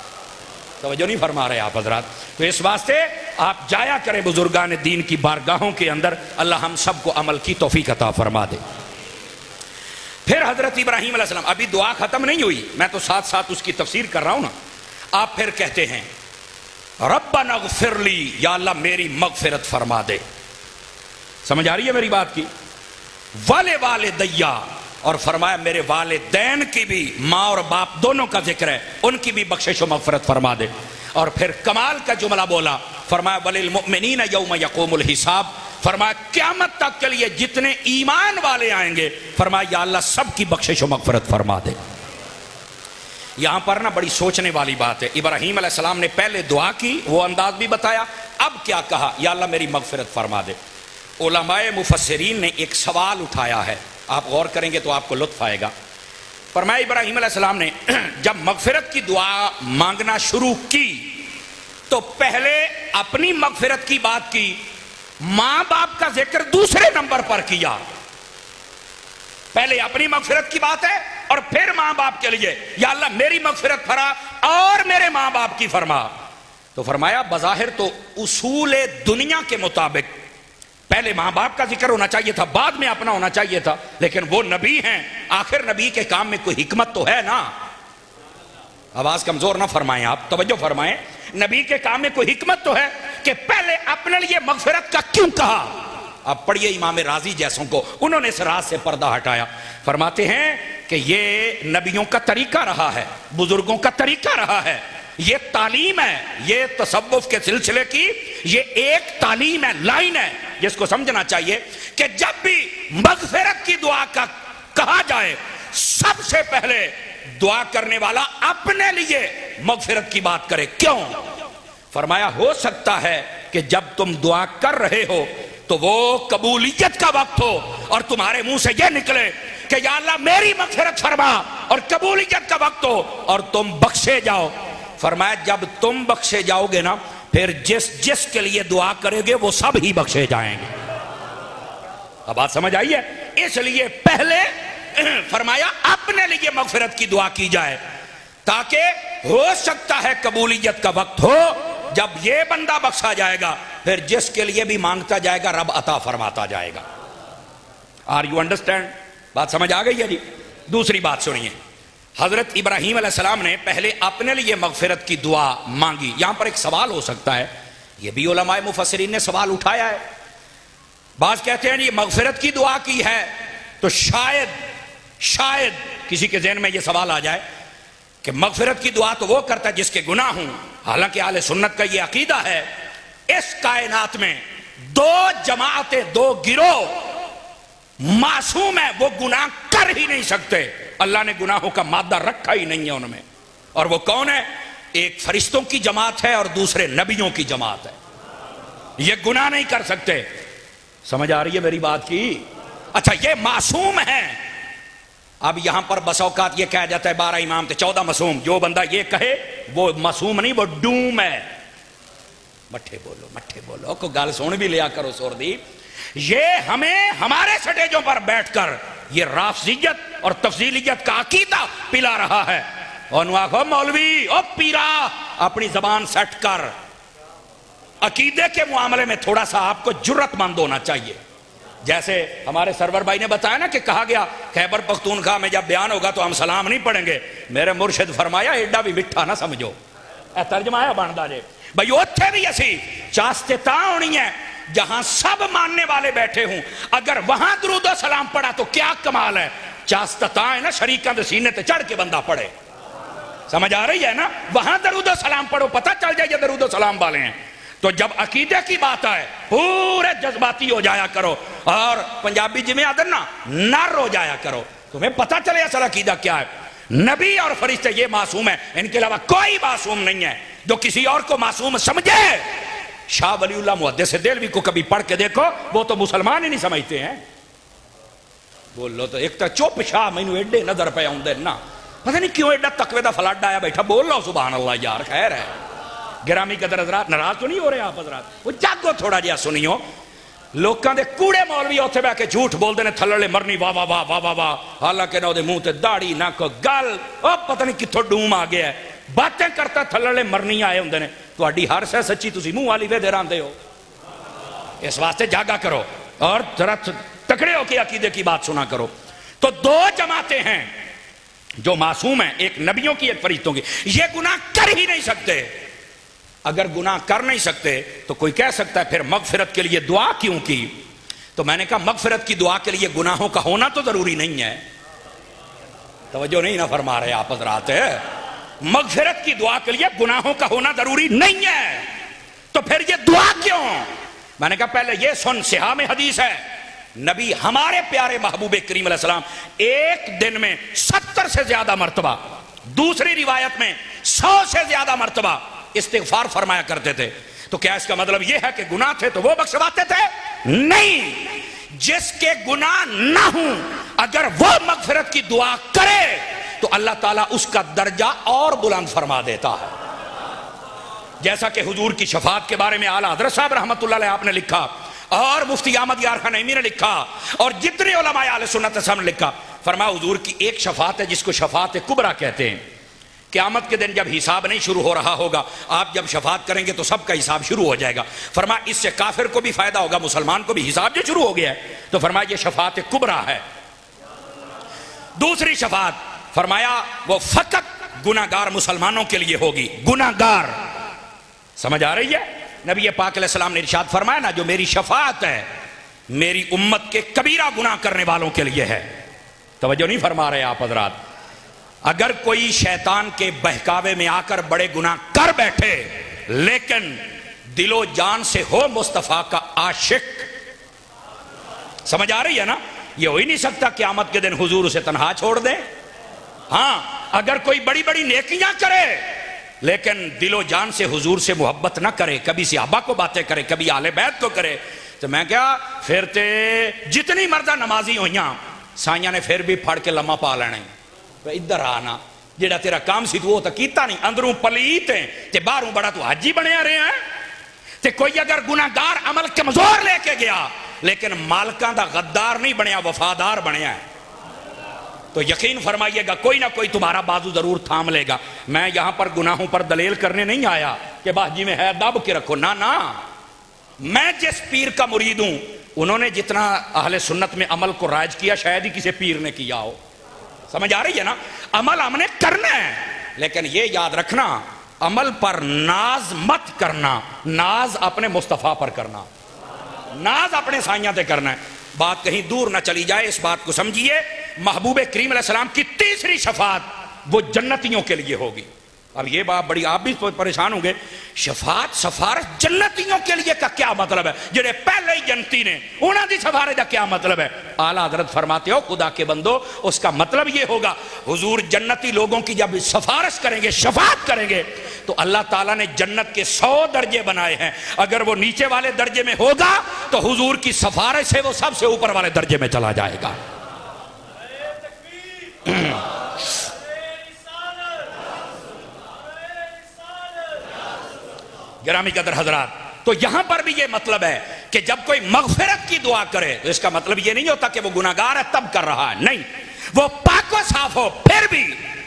Speaker 2: توجہ نہیں فرما رہے آپ حضرات؟ تو اس واسطے آپ جایا کریں بزرگان دین کی بارگاہوں کے اندر. اللہ ہم سب کو عمل کی توفیق عطا فرما دے. پھر حضرت ابراہیم علیہ السلام، ابھی دعا ختم نہیں ہوئی، میں تو ساتھ ساتھ اس کی تفسیر کر رہا ہوں نا. آپ پھر کہتے ہیں ربنا اغفر لی، یا اللہ میری مغفرت فرما دے. سمجھ آ رہی ہے میری بات کی؟ والدیا، اور فرمایا میرے والدین کی بھی، ماں اور باپ دونوں کا ذکر ہے، ان کی بھی بخشش و مغفرت فرما دے. اور پھر کمال کا جملہ بولا، فرمایا وللمؤمنین یوم یقوم الحساب. فرمایا قیامت تک کے لیے جتنے ایمان والے آئیں گے، فرمایا یا اللہ سب کی بخشش و مغفرت فرما دے. یہاں پر نا بڑی سوچنے والی بات ہے. ابراہیم علیہ السلام نے پہلے دعا کی، وہ انداز بھی بتایا، اب کیا کہا؟ یا اللہ میری مغفرت فرما دے. علماء مفسرین نے ایک سوال اٹھایا ہے، آپ غور کریں گے تو آپ کو لطف آئے گا. فرمایا ابراہیم علیہ السلام نے جب مغفرت کی دعا مانگنا شروع کی تو پہلے اپنی مغفرت کی بات کی، ماں باپ کا ذکر دوسرے نمبر پر کیا. پہلے اپنی مغفرت کی بات ہے اور پھر ماں باپ کے لیے، یا اللہ میری مغفرت فرما اور میرے ماں باپ کی فرما. تو فرمایا بظاہر تو اصول دنیا کے مطابق پہلے ماں باپ کا ذکر ہونا چاہیے تھا، بعد میں اپنا ہونا چاہیے تھا، لیکن وہ نبی ہیں، آخر نبی کے کام میں کوئی حکمت تو ہے نا. آواز کمزور نہ فرمائیں آپ، توجہ فرمائیں. نبی کے کام میں کوئی حکمت تو ہے کہ پہلے اپنے لیے مغفرت کا کیوں کہا. اب پڑھیے امام رازی جیسوں کو، انہوں نے اس راز سے پردہ ہٹایا. فرماتے ہیں کہ یہ نبیوں کا طریقہ رہا ہے، بزرگوں کا طریقہ رہا ہے. یہ تعلیم ہے، یہ تصوف کے سلسلے کی یہ ایک تعلیم ہے، لائن ہے جس کو سمجھنا چاہیے کہ جب بھی مغفرت کی دعا کا کہا جائے سب سے پہلے دعا کرنے والا اپنے لیے مغفرت کی بات کرے۔ کیوں؟ فرمایا ہو سکتا ہے کہ جب تم دعا کر رہے ہو تو وہ قبولیت کا وقت ہو اور تمہارے منہ سے یہ نکلے کہ یا اللہ میری مغفرت فرما، اور قبولیت کا وقت ہو اور تم بخشے جاؤ۔ فرمایا جب تم بخشے جاؤ گے نا پھر جس کے لیے دعا کرے گے وہ سب ہی بخشے جائیں گے۔ اب بات سمجھ آئی ہے؟ اس لیے پہلے فرمایا اپنے لیے مغفرت کی دعا کی جائے، تاکہ ہو سکتا ہے قبولیت کا وقت ہو جب یہ بندہ بخشا جائے گا پھر جس کے لیے بھی مانگتا جائے گا رب عطا فرماتا جائے گا۔ Are you understand? بات سمجھ آ گئی ہے جی؟ دوسری بات سنیے، حضرت ابراہیم علیہ السلام نے پہلے اپنے لیے مغفرت کی دعا مانگی۔ یہاں پر ایک سوال ہو سکتا ہے، یہ بھی علماء مفسرین نے سوال اٹھایا ہے۔ بعض کہتے ہیں یہ مغفرت کی دعا کی ہے تو شاید کسی کے ذہن میں یہ سوال آ جائے کہ مغفرت کی دعا تو وہ کرتا ہے جس کے گناہ ہوں۔ حالانکہ اہل سنت کا یہ عقیدہ ہے اس کائنات میں دو جماعتیں، دو گروہ معصوم ہیں، وہ گناہ کر ہی نہیں سکتے، اللہ نے گناہوں کا مادہ رکھا ہی نہیں ہے ان میں۔ اور وہ کون ہے؟ ایک فرشتوں کی جماعت ہے اور دوسرے نبیوں کی جماعت ہے، یہ گناہ نہیں کر سکتے۔ سمجھ آ رہی ہے میری بات کی؟ اچھا یہ معصوم ہیں۔ اب یہاں پر بس اوقات یہ کہا جاتا ہے 12 امام تھے 14 معصوم، جو بندہ یہ کہے وہ معصوم نہیں، وہ ڈوم ہے۔ مٹھے بولو کو گال سن بھی لیا کرو سوردی۔ یہ ہمیں ہمارے سٹیجوں پر بیٹھ کر یہ رافضیت اور تفضیلیت کا عقیدہ پلا رہا ہے۔ اور آخو مولوی او پیرا اپنی زبان سیٹ کر، عقیدے کے معاملے میں تھوڑا سا آپ کو جرت مند ہونا چاہیے۔ جیسے ہمارے سرور بھائی نے بتایا نا کہ کہا گیا خیبر پختونخوا میں جب بیان ہوگا تو ہم سلام نہیں پڑھیں گے، میرے مرشد فرمایا ایڈا بھی مٹھا نہ سمجھو، اے ترجمہ ہے بندا جے بھائی اوتھے بھی اسی چاستے تاں ہونی ہے جہاں سب ماننے والے بیٹھے ہوں، اگر وہاں درود و سلام پڑھا تو کیا کمال ہے۔ چاستہ تاں ہے نا شریکاں دے سینے تے چڑھ کے بندہ پڑھے، سمجھ آ رہی ہے نا؟ وہاں درود و سلام پڑھو، پتہ چل جائے یہ درود و سلام والے ہیں۔ تو جب عقیدے کی بات آئے پورے جذباتی ہو جایا کرو، اور پنجابی جی میں آدر نا نر ہو جایا کرو، تمہیں پتہ چلے اصل عقیدہ کیا ہے۔ نبی اور فرشتے یہ معصوم ہیں، ان کے علاوہ کوئی معصوم نہیں ہے۔ جو کسی اور کو معصوم سمجھے، شاہ ولی اللہ محدث دہلوی کو کبھی پڑھ کے دیکھو، وہ تو مسلمان ہی نہیں سمجھتے ہیں۔ بولو تو ایک تو چپ شاہ مینو ایڈے نظر پہ آؤندے نا، پتہ نہیں کیوں ایڈا تقوی دا فلڈ آیا بیٹھا، بول لو سبحان اللہ یار، خیر ہے۔ گرامی قدر حضرات ناراض تو نہیں ہو رہے آپ حضرات؟ وہ جاگو تھوڑا جہا سنیو، لوکاں دے کوڑے مولوی اوتھے بیٹھ کے جھوٹ بول دے نے تھلڑے مرنی واہ واہ واہ واہ واہ واہ، حالانکہ نہ دے منہ تے داڑھی نہ کو گل، او پتہ نہیں کتھوں ڈوم آ گیا ہے، باتیں کرتا تھلڑے مرنی آئے ہوندے نے، تہاڈی ہر شے سچی تسی منہ والی وے دے راندے ہو۔ اس واسطے جاگا کرو اور ذرا تکڑے ہو کے عقیدے کی بات سنا کرو۔ تو دو جماعتیں ہیں جو معصوم ہیں، ایک نبیوں کی ایک فرشتوں کی، یہ گناہ کر ہی نہیں سکتے۔ اگر گناہ کر نہیں سکتے تو کوئی کہہ سکتا ہے پھر مغفرت کے لیے دعا کیوں کی؟ تو میں نے کہا مغفرت کی دعا کے لیے گناہوں کا ہونا تو ضروری نہیں ہے، توجہ نہیں نہ فرما رہے آپ حضرات۔ مغفرت کی دعا کے لیے گناہوں کا ہونا ضروری نہیں ہے، تو پھر یہ دعا کیوں؟ میں نے کہا پہلے یہ سن، صحاح میں حدیث ہے، نبی ہمارے پیارے محبوب کریم علیہ السلام ایک دن میں 70 سے زیادہ مرتبہ، دوسری روایت میں 100 سے زیادہ مرتبہ استغفار فرمایا کرتے تھے۔ تو کیا اس کا مطلب یہ ہے کہ گناہ تھے تو وہ بخشواتے تھے؟ نہیں، جس کے گناہ نہ ہوں اگر وہ مغفرت کی دعا کرے تو اللہ تعالیٰ اس کا درجہ اور بلند فرما دیتا ہے۔ جیسا کہ حضور کی شفاعت کے بارے میں اعلیٰ حضرت صاحب رحمۃ اللہ علیہ آپ نے لکھا، اور مفتی احمد یار خان نعیمی نے لکھا، اور جتنے علماء اہل سنت صاحب نے لکھا، فرمایا حضور کی ایک شفاعت ہے جس کو شفاعت کبریٰ کہتے ہیں۔ قیامت کے دن جب حساب نہیں شروع ہو رہا ہوگا، آپ جب شفاعت کریں گے تو سب کا حساب شروع ہو جائے گا۔ فرمایا اس سے کافر کو بھی فائدہ ہوگا، مسلمان کو بھی، حساب جو شروع ہو گیا ہے، تو فرمایا یہ شفاعت کبریٰ ہے۔ دوسری شفاعت فرمایا وہ فقط گناہگار مسلمانوں کے لیے ہوگی، گناہگار، سمجھ آ رہی ہے؟ نبی پاک علیہ السلام نے ارشاد فرمایا نا، جو میری شفاعت ہے میری امت کے کبیرہ گناہ کرنے والوں کے لیے ہے۔ توجہ نہیں فرما رہے آپ حضرات؟ اگر کوئی شیطان کے بہکاوے میں آ کر بڑے گناہ کر بیٹھے لیکن دل و جان سے ہو مصطفیٰ کا عاشق، سمجھ آ رہی ہے نا؟ یہ ہو ہی نہیں سکتا قیامت کے دن حضور اسے تنہا چھوڑ دیں۔ ہاں اگر کوئی بڑی بڑی نیکیاں کرے لیکن دل و جان سے حضور سے محبت نہ کرے، کبھی صحابہ کو باتیں کرے، کبھی آل بیت کو کرے، تو میں کیا پھر تے جتنی مردہ نمازی ہوئیاں سائیاں نے پھر بھی پھڑ کے لمحہ پا لینے، ادھر آنا جیڑا تیرا کام سی تو وہ تو کیتا نہیں، اندروں پلیت ہیں تے باہروں بڑا تو حجی بنے آ رہے ہیں۔ تے کوئی اگر گناہگار عمل کمزور لے کے گیا لیکن مالکاں دا غدار نہیں بنیا، وفادار بنیا ہے، تو یقین فرمائیے گا کوئی نہ کوئی تمہارا بازو ضرور تھام لے گا۔ میں یہاں پر گناہوں پر دلیل کرنے نہیں آیا کہ باجی میں ہے دب کے رکھو، نہ میں جس پیر کا مرید ہوں انہوں نے جتنا اہل سنت میں عمل کو رائج کیا شاید ہی کسی پیر نے کیا ہو، سمجھ آ رہی ہے نا؟ عمل ہم نے کرنا ہے لیکن یہ یاد رکھنا عمل پر ناز مت کرنا، ناز اپنے مصطفیٰ پر کرنا، ناز اپنے سائیاں تے کرنا ہے۔ بات کہیں دور نہ چلی جائے، اس بات کو سمجھیے، محبوب کریم علیہ السلام کی تیسری شفاعت وہ جنتیوں کے لیے ہوگی۔ اب یہ بات بڑی آپ بھی پریشان ہوں گے، شفاعت سفارش جنتیوں کے لیے کا کیا مطلب ہے؟ جنہیں پہلے ہی جنتی نے انہوں نے سفارش کا کیا مطلب ہے؟ اعلیٰ حضرت فرماتے ہو خدا کے بندو اس کا مطلب یہ ہوگا حضور جنتی لوگوں کی جب سفارش کریں گے، شفاعت کریں گے، تو اللہ تعالیٰ نے جنت کے 100 درجے بنائے ہیں، اگر وہ نیچے والے درجے میں ہوگا تو حضور کی سفارش سے وہ سب سے اوپر والے درجے میں چلا جائے گا۔ گرامی قدر حضرات، تو یہاں پر بھی یہ مطلب ہے کہ جب کوئی مغفرت کی دعا کرے تو اس کا مطلب یہ نہیں ہوتا کہ وہ گناہگار ہے تب کر رہا ہے، نہیں، وہ پاک و صاف ہو پھر بھی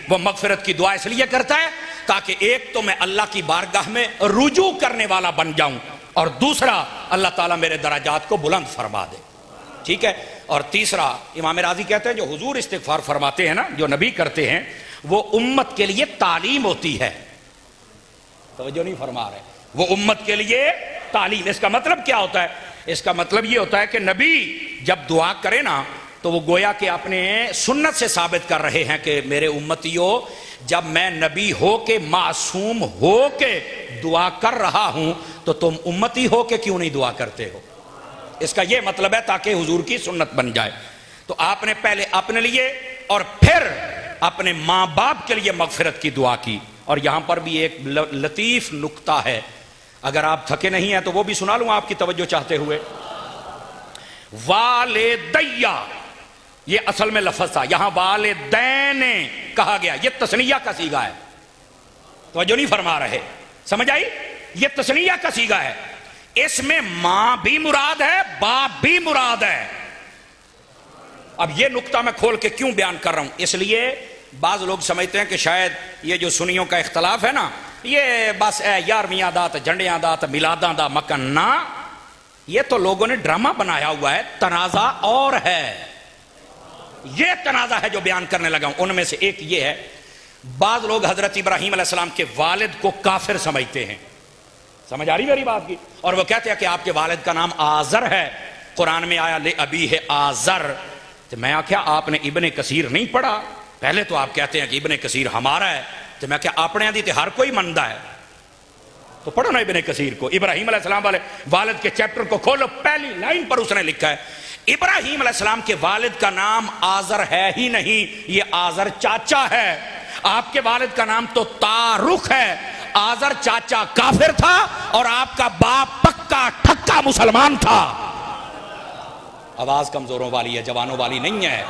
Speaker 2: وہ مغفرت کی دعا اس لیے کرتا ہے تاکہ ایک تو میں اللہ کی بارگاہ میں رجوع کرنے والا بن جاؤں اور دوسرا اللہ تعالیٰ میرے درجات کو بلند فرما دے، ٹھیک ہے؟ اور تیسرا امام راضی کہتے ہیں جو حضور استغفار فرماتے ہیں نا، جو نبی کرتے ہیں، وہ امت کے لیے تعلیم ہوتی ہے، توجہ نہیں فرما رہے، وہ امت کے لیے تعلیم۔ اس کا مطلب کیا ہوتا ہے؟ اس کا مطلب یہ ہوتا ہے کہ نبی جب دعا کرے نا تو وہ گویا کہ اپنے سنت سے ثابت کر رہے ہیں کہ میرے امتیوں جب میں نبی ہو کے معصوم ہو کے دعا کر رہا ہوں تو تم امتی ہو کے کیوں نہیں دعا کرتے ہو؟ اس کا یہ مطلب ہے تاکہ حضور کی سنت بن جائے۔ تو آپ نے پہلے اپنے لیے اور پھر اپنے ماں باپ کے لیے مغفرت کی دعا کی۔ اور یہاں پر بھی ایک لطیف نکتہ ہے، اگر آپ تھکے نہیں ہیں تو وہ بھی سنا لوں آپ کی توجہ چاہتے ہوئے۔ والدیہ یہ اصل میں لفظ تھا، یہاں والدین کہا گیا، یہ تثنیہ کا صیغہ ہے، توجہ نہیں فرما رہے، سمجھ آئی؟ یہ تثنیہ کا صیغہ ہے، اس میں ماں بھی مراد ہے باپ بھی مراد ہے۔ اب یہ نکتہ میں کھول کے کیوں بیان کر رہا ہوں؟ اس لیے بعض لوگ سمجھتے ہیں کہ شاید یہ جو سنیوں کا اختلاف ہے نا یہ بس 11ویں دات جھنڈیاں دات میلاداں دا مکن، نہ، یہ تو لوگوں نے ڈرامہ بنایا ہوا ہے، تنازع اور ہے، یہ تنازع ہے جو بیان کرنے لگا ہوں۔ ان میں سے ایک یہ ہے، بعض لوگ حضرت ابراہیم علیہ السلام کے والد کو کافر سمجھتے ہیں، سمجھ آ رہی میری بات کی؟ اور وہ کہتے ہیں کہ آپ کے والد کا نام آزر ہے، قرآن میں آیا لے ابی ہے آزر۔ تو میں کیا آپ نے ابن کثیر نہیں پڑھا؟ پہلے تو آپ کہتے ہیں کہ ابن کثیر ہمارا ہے، تو میں کیا اپنے دی تے ہر کوئی مندہ ہے؟ تو پڑھو نا ابن کثیر کو، ابراہیم علیہ السلام والے والد کے چیپٹر کو کھولو، پہلی لائن پر اس نے لکھا ہے ابراہیم علیہ السلام کے والد کا نام آزر ہے ہی نہیں، یہ آزر چاچا ہے۔ آپ کے والد کا نام تو تارخ ہے، آزر چاچا کافر تھا اور آپ کا باپ پکا ٹھکا مسلمان تھا۔ آواز کمزوروں والی ہے، جوانوں والی نہیں ہے۔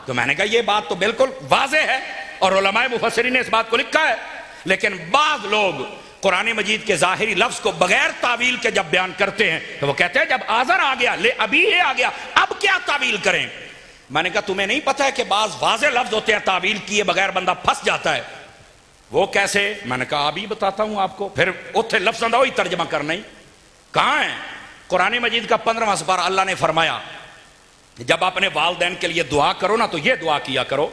Speaker 2: تو میں نے کہا یہ بات تو بالکل واضح ہے اور علماء مفسرین نے اس بات کو لکھا ہے، لیکن بعض لوگ قرآن مجید کے ظاہری لفظ کو بغیر تعویل کے جب بیان کرتے ہیں تو وہ کہتے ہیں جب آزر آ گیا، لے ابی ہے آ گیا، اب کیا تعویل کریں؟ میں نے کہا تمہیں نہیں پتہ ہے کہ بعض واضح لفظ ہوتے ہیں تعویل کیے بغیر بندہ پھنس جاتا ہے؟ وہ کیسے؟ میں نے کہا ابھی بتاتا ہوں آپ کو، پھر اتھے لفظ اندہ وہی ترجمہ کرنا ہی کہاں ہے؟ قرآن مجید کا 15واں سپارہ اللہ نے فرمایا جب اپنے والدین کے لیے دعا کرو نا تو یہ دعا کیا کرو،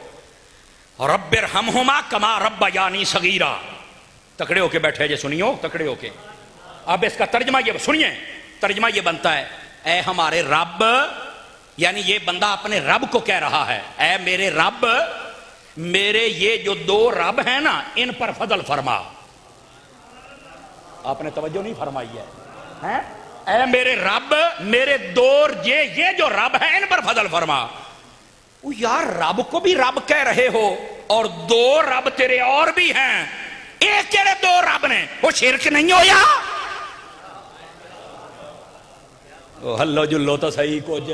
Speaker 2: رب ارحمہما کما ربیانی صغیرا۔ تکڑے ہو کے بیٹھے جے سنیو، تکڑے ہو کے۔ اب اس کا ترجمہ یہ سنیے، ترجمہ یہ بنتا ہے اے ہمارے رب، یعنی یہ بندہ اپنے رب کو کہہ رہا ہے، اے میرے رب میرے یہ جو دو رب ہیں نا ان پر فضل فرما. آپ نے توجہ نہیں فرمائی ہے. اے میرے رب، میرے دو یہ جو رب ہیں ان پر فضل فرما. یار رب کو بھی رب کہہ رہے ہو اور دو رب تیرے اور بھی ہیں، ایک تیرے دو رب نے، وہ شرک نہیں ہویا؟ ہلو جلو تو صحیح کچھ.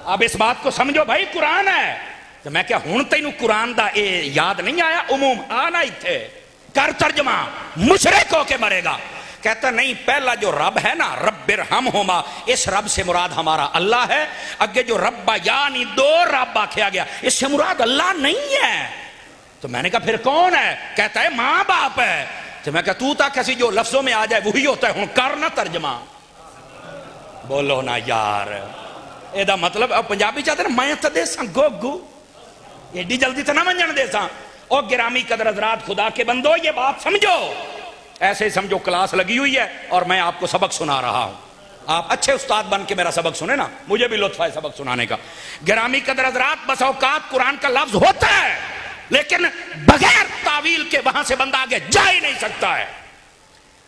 Speaker 2: اب اس بات کو سمجھو بھائی، قرآن ہے. تو میں کیا ہوں تینوں قرآن دا اے یاد نہیں آیا؟ عموم آنا ہی تھے کر ترجمہ، مشرک ہو کے مرے گا. کہتا نہیں، پہلا جو رب ہے نا، رب ارحمہما، اس رب سے مراد ہمارا اللہ ہے. اگے جو رب یعنی دو رب آکھیا گیا، اس سے مراد اللہ نہیں ہے. تو میں نے کہا پھر کون ہے؟ کہتا ہے ماں باپ ہے. تو میں کہا تو تا کسی جو لفظوں میں آ جائے وہی ہوتا ہے. ہوں کرنا ترجمہ، بولو نا یار. اے دا مطلب پنجابی چاہتے ہیں میں تو دے ساں گو ایڈی جلدی تو نہ منجن دے ساں. او گرامی قدر حضرات، خدا کے بندو، یہ بات سمجھو. ایسے سمجھو کلاس لگی ہوئی ہے اور میں آپ کو سبق سنا رہا ہوں. آپ اچھے استاد بن کے میرا سبق سنیں نا، مجھے بھی لطف ہے سبق سنانے کا. گرامی قدر حضرات، بس اوقات قرآن کا لفظ ہوتا ہے لیکن بغیر تعویل کے وہاں سے بندہ آگے جا ہی نہیں سکتا ہے.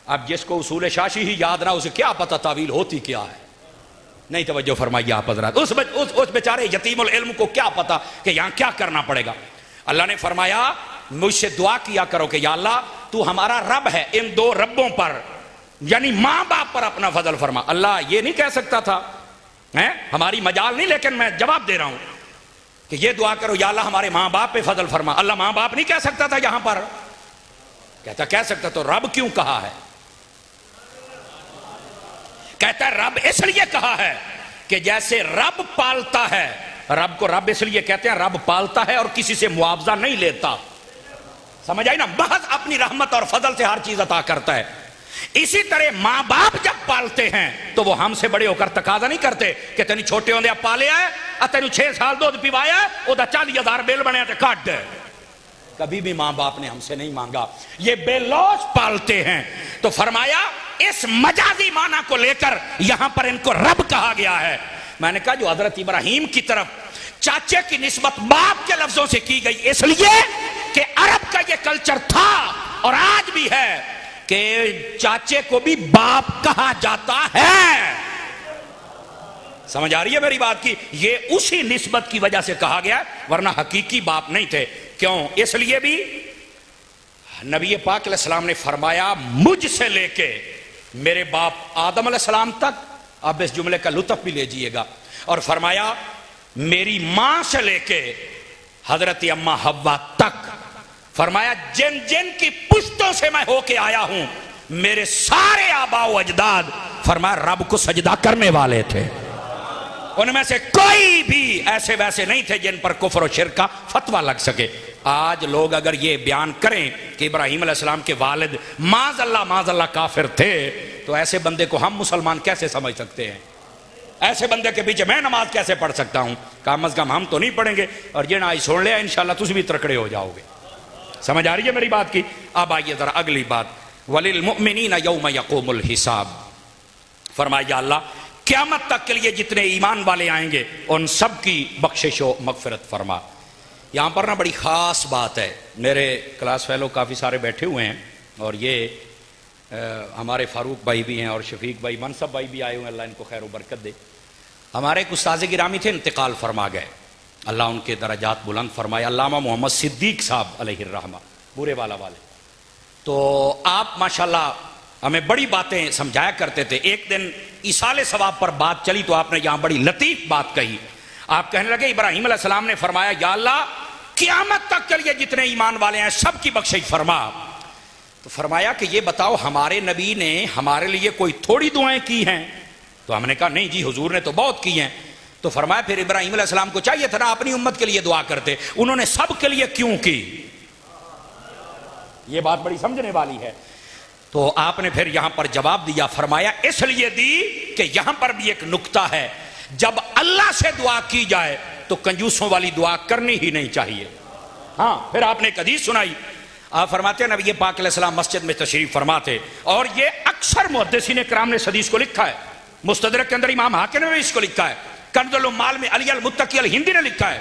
Speaker 2: اب جس کو اصول شاشی ہی یاد نہ، اسے کیا پتا تعویل ہوتی کیا ہے؟ نہیں توجہ فرمائیے آپ حضرات. اس بیچارے یتیم العلم کو کیا پتا کہ یہاں کیا کرنا پڑے گا. اللہ نے فرمایا مجھ سے دعا کیا کرو کہ یا اللہ تو ہمارا رب ہے، ان دو ربوں پر یعنی ماں باپ پر اپنا فضل فرما. اللہ یہ نہیں کہہ سکتا تھا، ہماری مجال نہیں، لیکن میں جواب دے رہا ہوں کہ یہ دعا کرو یا اللہ ہمارے ماں باپ پہ فضل فرما. اللہ ماں باپ نہیں کہہ سکتا تھا یہاں پر؟ کہتا کہہ سکتا. تو رب کیوں کہا ہے؟ کہتا ہے رب اس لیے کہا ہے کہ جیسے رب پالتا ہے، رب کو رب اس لیے کہتے ہیں رب پالتا ہے اور کسی سے معاوضہ نہیں لیتا. سمجھ آئی نا؟ محض اپنی رحمت اور فضل سے ہر چیز عطا کرتا ہے. اسی طرح ماں باپ جب پالتے ہیں تو وہ ہم سے بڑے ہو کر تقاضا نہیں کرتے کہ تینی چھوٹے ہوندے پالے آئے، تینو 6 سال دودھ پیوایا ہے، او دا 40,000 بیل بنے تے کٹ. کبھی بھی ماں باپ نے ہم سے نہیں مانگا، یہ بے لوث پالتے ہیں. تو فرمایا اس مجازی معنی کو لے کر یہاں پر ان کو رب کہا گیا ہے. میں نے کہا جو حضرت ابراہیم کی طرف چاچے کی نسبت باپ کے لفظوں سے کی گئی اس لیے کہ عرب کا یہ کلچر تھا اور آج بھی ہے کہ چاچے کو بھی باپ کہا جاتا ہے. سمجھ آ رہی ہے میری بات کی؟ یہ اسی نسبت کی وجہ سے کہا گیا، ورنہ حقیقی باپ نہیں تھے. کیوں؟ اس لیے بھی نبی پاک علیہ السلام نے فرمایا مجھ سے لے کے میرے باپ آدم علیہ السلام تک. اب اس جملے کا لطف بھی لے جئیے گا. اور فرمایا میری ماں سے لے کے حضرت اماں حوا تک، فرمایا جن جن کی پشتوں سے میں ہو کے آیا ہوں میرے سارے آباء و اجداد فرمایا رب کو سجدہ کرنے والے تھے. ان میں سے کوئی بھی ایسے ویسے نہیں تھے جن پر کفر و شرک کا فتویٰ لگ سکے. آج لوگ اگر یہ بیان کریں کہ ابراہیم علیہ السلام کے والد معاذ اللہ کافر تھے تو ایسے بندے کو ہم مسلمان کیسے سمجھ سکتے ہیں؟ ایسے بندے کے پیچھے میں نماز کیسے پڑھ سکتا ہوں؟ کم از کم ہم تو نہیں پڑھیں گے. اور یہ نہ سن لیا انشاءاللہ تجھ بھی ترکڑے ہو جاؤ گے. سمجھ آ رہی ہے میری بات کی؟ اب آئیے ذرا اگلی بات. وَلِلْمُؤْمِنِينَ يَوْمَ يَقُومُ الْحِسَابِ. فرمایا اللہ قیامت تک کے لیے جتنے ایمان والے آئیں گے ان سب کی بخشش و مغفرت فرما. یہاں پر نا بڑی خاص بات ہے. میرے کلاس فیلو کافی سارے بیٹھے ہوئے ہیں اور یہ ہمارے فاروق بھائی بھی ہیں اور شفیق بھائی، منصب بھائی بھی آئے ہوئے ہیں، اللہ ان کو خیر و برکت دے. ہمارے ایک استاذ گرامی تھے، انتقال فرما گئے، اللہ ان کے درجات بلند فرمائے. علامہ محمد صدیق صاحب علیہ الرحمہ، بورے والا والے. تو آپ ماشاءاللہ ہمیں بڑی باتیں سمجھایا کرتے تھے. ایک دن ایصال ثواب پر بات چلی تو آپ نے یہاں بڑی لطیف بات کہی. آپ کہنے لگے ابراہیم علیہ السلام نے فرمایا یا اللہ قیامت تک کے لیے جتنے ایمان والے ہیں سب کی بخشش فرما. تو فرمایا کہ یہ بتاؤ ہمارے نبی نے ہمارے لیے کوئی تھوڑی دعائیں کی ہیں؟ تو ہم نے کہا نہیں جی حضور نے تو بہت کی ہیں. تو فرمایا پھر ابراہیم علیہ السلام کو چاہیے تھا نا اپنی امت کے لیے دعا کرتے، انہوں نے سب کے لیے کیوں کی؟ یہ بات بڑی سمجھنے والی ہے. تو آپ نے پھر یہاں پر جواب دیا، فرمایا اس لیے دی کہ یہاں پر بھی ایک نکتہ ہے، جب اللہ سے دعا کی جائے تو کنجوسوں والی دعا کرنی ہی نہیں چاہیے. ہاں پھر آپ نے ایک حدیث سنائی. آپ فرماتے ہیں نبی پاک علیہ السلام مسجد میں تشریف فرما تھے اور یہ اکثر محدثین کرام نے اس حدیث کو لکھا ہے. مستدرک کے اندر امام حاکم نے اس کو لکھا ہے. کنز العمال میں علی المتقی الہندی نے لکھا ہے.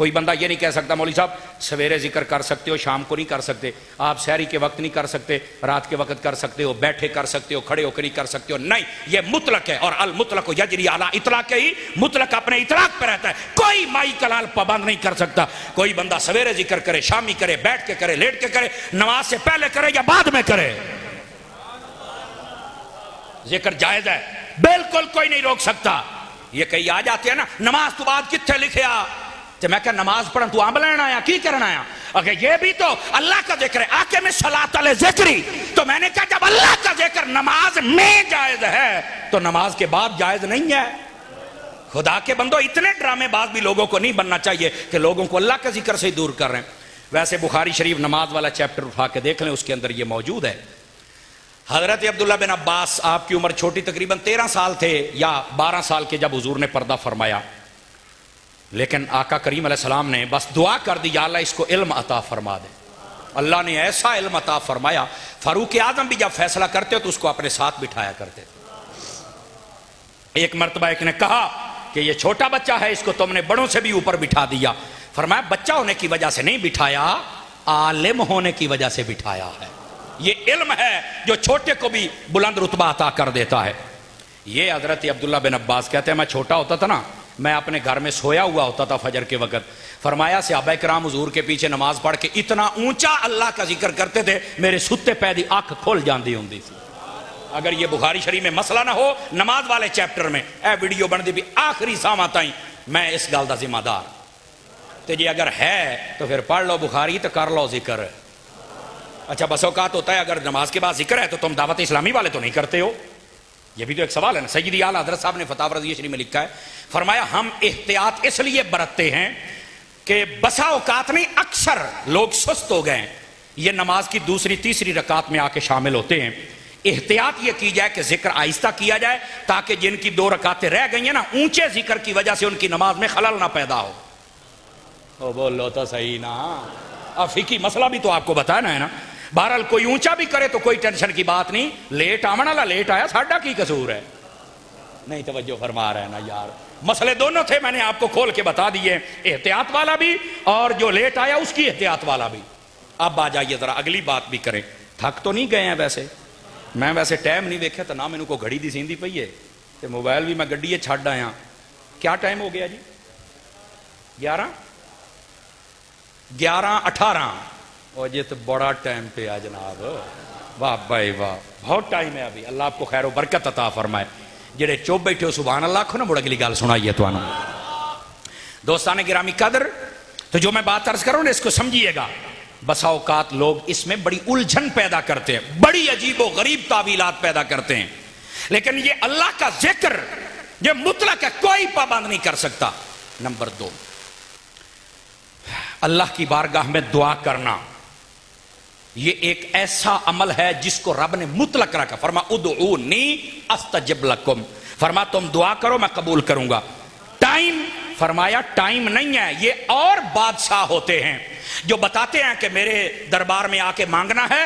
Speaker 2: کوئی بندہ یہ نہیں کہہ سکتا مولوی صاحب سویرے ذکر کر سکتے ہو شام کو نہیں کر سکتے، آپ سحری کے وقت نہیں کر سکتے، رات کے وقت کر سکتے ہو، بیٹھے کر سکتے ہو، کھڑے ہو کر نہیں کر سکتے ہو، نہیں، یہ مطلق ہے، اور المطلق یجری علی اطلاق ہی، مطلق اپنے اطلاق پہ رہتا ہے، کوئی مائی کلال پابند نہیں کر سکتا۔ کوئی بندہ سویرے ذکر کرے، شامی کرے، بیٹھ کے کرے، لیٹ کے کرے، نماز سے پہلے کرے یا بعد میں کرے، ذکر جائز ہے، بالکل کوئی نہیں روک سکتا۔ یہ کئی آ جاتے ہیں نا نماز تو بعد کتنے لکھے آ، تو میں کہ نماز پڑھن تو آم لینا آیا کی کرنا آیا، اگر یہ بھی تو اللہ کا ذکر ہے، آکے میں صلاۃ علی ذکری، تو میں نے کہا جب اللہ کا ذکر نماز میں جائز ہے تو نماز کے بعد جائز نہیں ہے۔ خدا کے بندو اتنے ڈرامے باز بھی لوگوں کو نہیں بننا چاہیے کہ لوگوں کو اللہ کے ذکر سے ہی دور کر رہے ہیں۔ ویسے بخاری شریف نماز والا چیپٹر اٹھا کے دیکھ لیں، اس کے اندر یہ موجود ہے۔ حضرت عبداللہ بن عباس، آپ کی عمر چھوٹی تقریباً 13 سال تھے یا 12 سال کے جب حضور نے پردہ فرمایا، لیکن آقا کریم علیہ السلام نے بس دعا کر دی یا اللہ اس کو علم عطا فرما دے۔ اللہ نے ایسا علم عطا فرمایا، فاروق اعظم بھی جب فیصلہ کرتے تو اس کو اپنے ساتھ بٹھایا کرتے تھے۔ ایک مرتبہ ایک نے کہا کہ یہ چھوٹا بچہ ہے، اس کو تم نے بڑوں سے بھی اوپر بٹھا دیا۔ فرمایا بچہ ہونے کی وجہ سے نہیں بٹھایا، عالم ہونے کی وجہ سے بٹھایا ہے۔ یہ علم ہے جو چھوٹے کو بھی بلند رتبہ عطا کر دیتا ہے۔ یہ حضرت عبداللہ بن عباس کہتے ہیں میں چھوٹا ہوتا تھا نا، میں اپنے گھر میں سویا ہوا ہوتا تھا فجر کے وقت، فرمایا صحابہ کرام حضور کے پیچھے نماز پڑھ کے اتنا اونچا اللہ کا ذکر کرتے تھے، میرے ستے پے دی آنکھ کھول جاندی ہوندی سی۔ اگر یہ بخاری شریف میں مسئلہ نہ ہو نماز والے چیپٹر میں، اے ویڈیو بن دی بھی آخری سامہ تائیں میں اس گل دا ذمہ دار تے جی اگر ہے تو پھر پڑھ لو بخاری تو کر لو ذکر۔ اچھا بس اوقات ہوتا ہے اگر نماز کے بعد ذکر ہے تو تم دعوت اسلامی والے تو نہیں کرتے ہو، یہ بھی تو ایک سوال ہے نا۔ سیدی اعلیٰ حضرت صاحب نے فتاوی رضیہ شریف میں لکھا ہے، فرمایا ہم احتیاط اس لیے برتتے ہیں کہ بسا اوقات نہیں اکثر لوگ سست ہو گئے، یہ نماز کی دوسری تیسری رکعت میں آ کے شامل ہوتے ہیں۔ احتیاط یہ کی جائے کہ ذکر آہستہ کیا جائے تاکہ جن کی 2 رکعتیں رہ گئی ہیں نا، اونچے ذکر کی وجہ سے ان کی نماز میں خلل نہ پیدا ہو۔ او بولو تو صحیح نا، اب فقہی مسئلہ بھی تو آپ کو بتانا ہے نا۔ بہرحال کوئی اونچا بھی کرے تو کوئی ٹینشن کی بات نہیں، لیٹ آمن والا لیٹ آیا، ساڈا کی قصور ہے؟ نہیں توجہ فرما رہے ہیں نا یار، مسئلے دونوں تھے میں نے آپ کو کھول کے بتا دیے، احتیاط والا بھی اور جو لیٹ آیا اس کی احتیاط والا بھی۔ اب آ جائیے ذرا اگلی بات بھی کریں، تھک تو نہیں گئے ہیں؟ ویسے میں ٹائم نہیں دیکھا تو نہ مینوں کو گھڑی دی سیندی پئی ہے تے موبائل بھی میں گڈی چھڈ آیا۔ کیا ٹائم ہو گیا جی؟ 11:18۔ اور یہ تو بڑا ٹائم پہ آ جناب، واہ بھائی واہ، بہت ٹائم ہے ابھی۔ اللہ آپ کو خیر و برکت عطا فرمائے۔ جڑے چوپ بیٹھے ہو سبحان اللہ کھو نا، مڑ اگلی گل سنائیے تو آنا۔ دوستان گرامی قدر، تو جو میں بات عرض کروں نا اس کو سمجھیے گا۔ بسا اوقات لوگ اس میں بڑی الجھن پیدا کرتے ہیں، بڑی عجیب و غریب تعویلات پیدا کرتے ہیں، لیکن یہ اللہ کا ذکر یہ مطلق ہے، کوئی پابند نہیں کر سکتا۔ نمبر 2، اللہ کی بارگاہ میں دعا کرنا، یہ ایک ایسا عمل ہے جس کو رب نے مطلق رکھا۔ فرما ادعونی استجب لکم، فرما تم دعا کرو میں قبول کروں گا۔ ٹائم، فرمایا ٹائم نہیں ہے، یہ اور بادشاہ ہوتے ہیں جو بتاتے ہیں کہ میرے دربار میں آ کے مانگنا ہے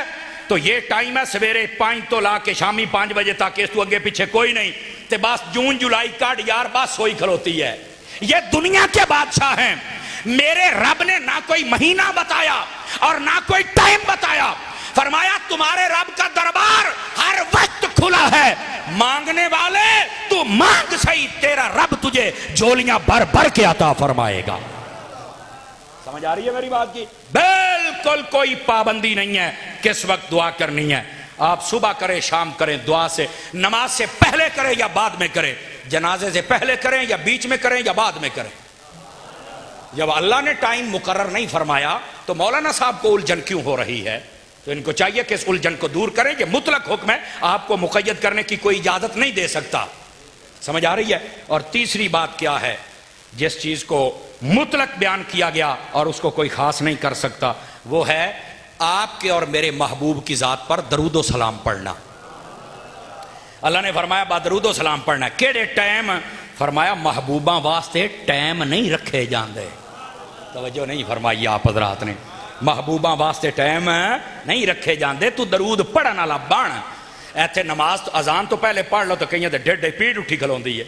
Speaker 2: تو یہ ٹائم ہے، سویرے 5 تو لا کے شامی 5 بجے تک، اس تو اگے پیچھے کوئی نہیں، تے بس جون جولائی کاٹ یار بس ہوئی کھلوتی ہے۔ یہ دنیا کے بادشاہ ہیں، میرے رب نے نہ کوئی مہینہ بتایا اور نہ کوئی ٹائم بتایا۔ فرمایا تمہارے رب کا دربار ہر وقت کھلا ہے، مانگنے والے تو مانگ صحیح، تیرا رب تجھے جھولیاں بھر بھر کے عطا فرمائے گا۔ سمجھ آ رہی ہے میری بات کی؟ بالکل کوئی پابندی نہیں ہے کس وقت دعا کرنی ہے، آپ صبح کریں شام کریں، دعا سے نماز سے پہلے کریں یا بعد میں کریں، جنازے سے پہلے کریں یا بیچ میں کریں یا بعد میں کریں۔ جب اللہ نے ٹائم مقرر نہیں فرمایا تو مولانا صاحب کو الجھن کیوں ہو رہی ہے؟ تو ان کو چاہیے کہ اس الجھن کو دور کریں، یہ مطلق حکم ہے، آپ کو مقید کرنے کی کوئی اجازت نہیں دے سکتا۔ سمجھ آ رہی ہے؟ اور تیسری بات کیا ہے؟ جس چیز کو مطلق بیان کیا گیا اور اس کو کوئی خاص نہیں کر سکتا، وہ ہے آپ کے اور میرے محبوب کی ذات پر درود و سلام پڑھنا۔ اللہ نے فرمایا با درود و سلام پڑھنا، کیڑے ٹائم؟ فرمایا محبوبہ واسطے ٹائم نہیں رکھے جاندے۔ توجہ نہیں فرمائی آپ حضرات نے، محبوبہ واسطے ٹائم نہیں رکھے جاندے، تو درود پڑھن والا بن۔ ایتھے نماز تو اذان تو پہلے پڑھ لو تو کہیں تے ڈیڈ پیڑ اٹھی کھلوندی ہے،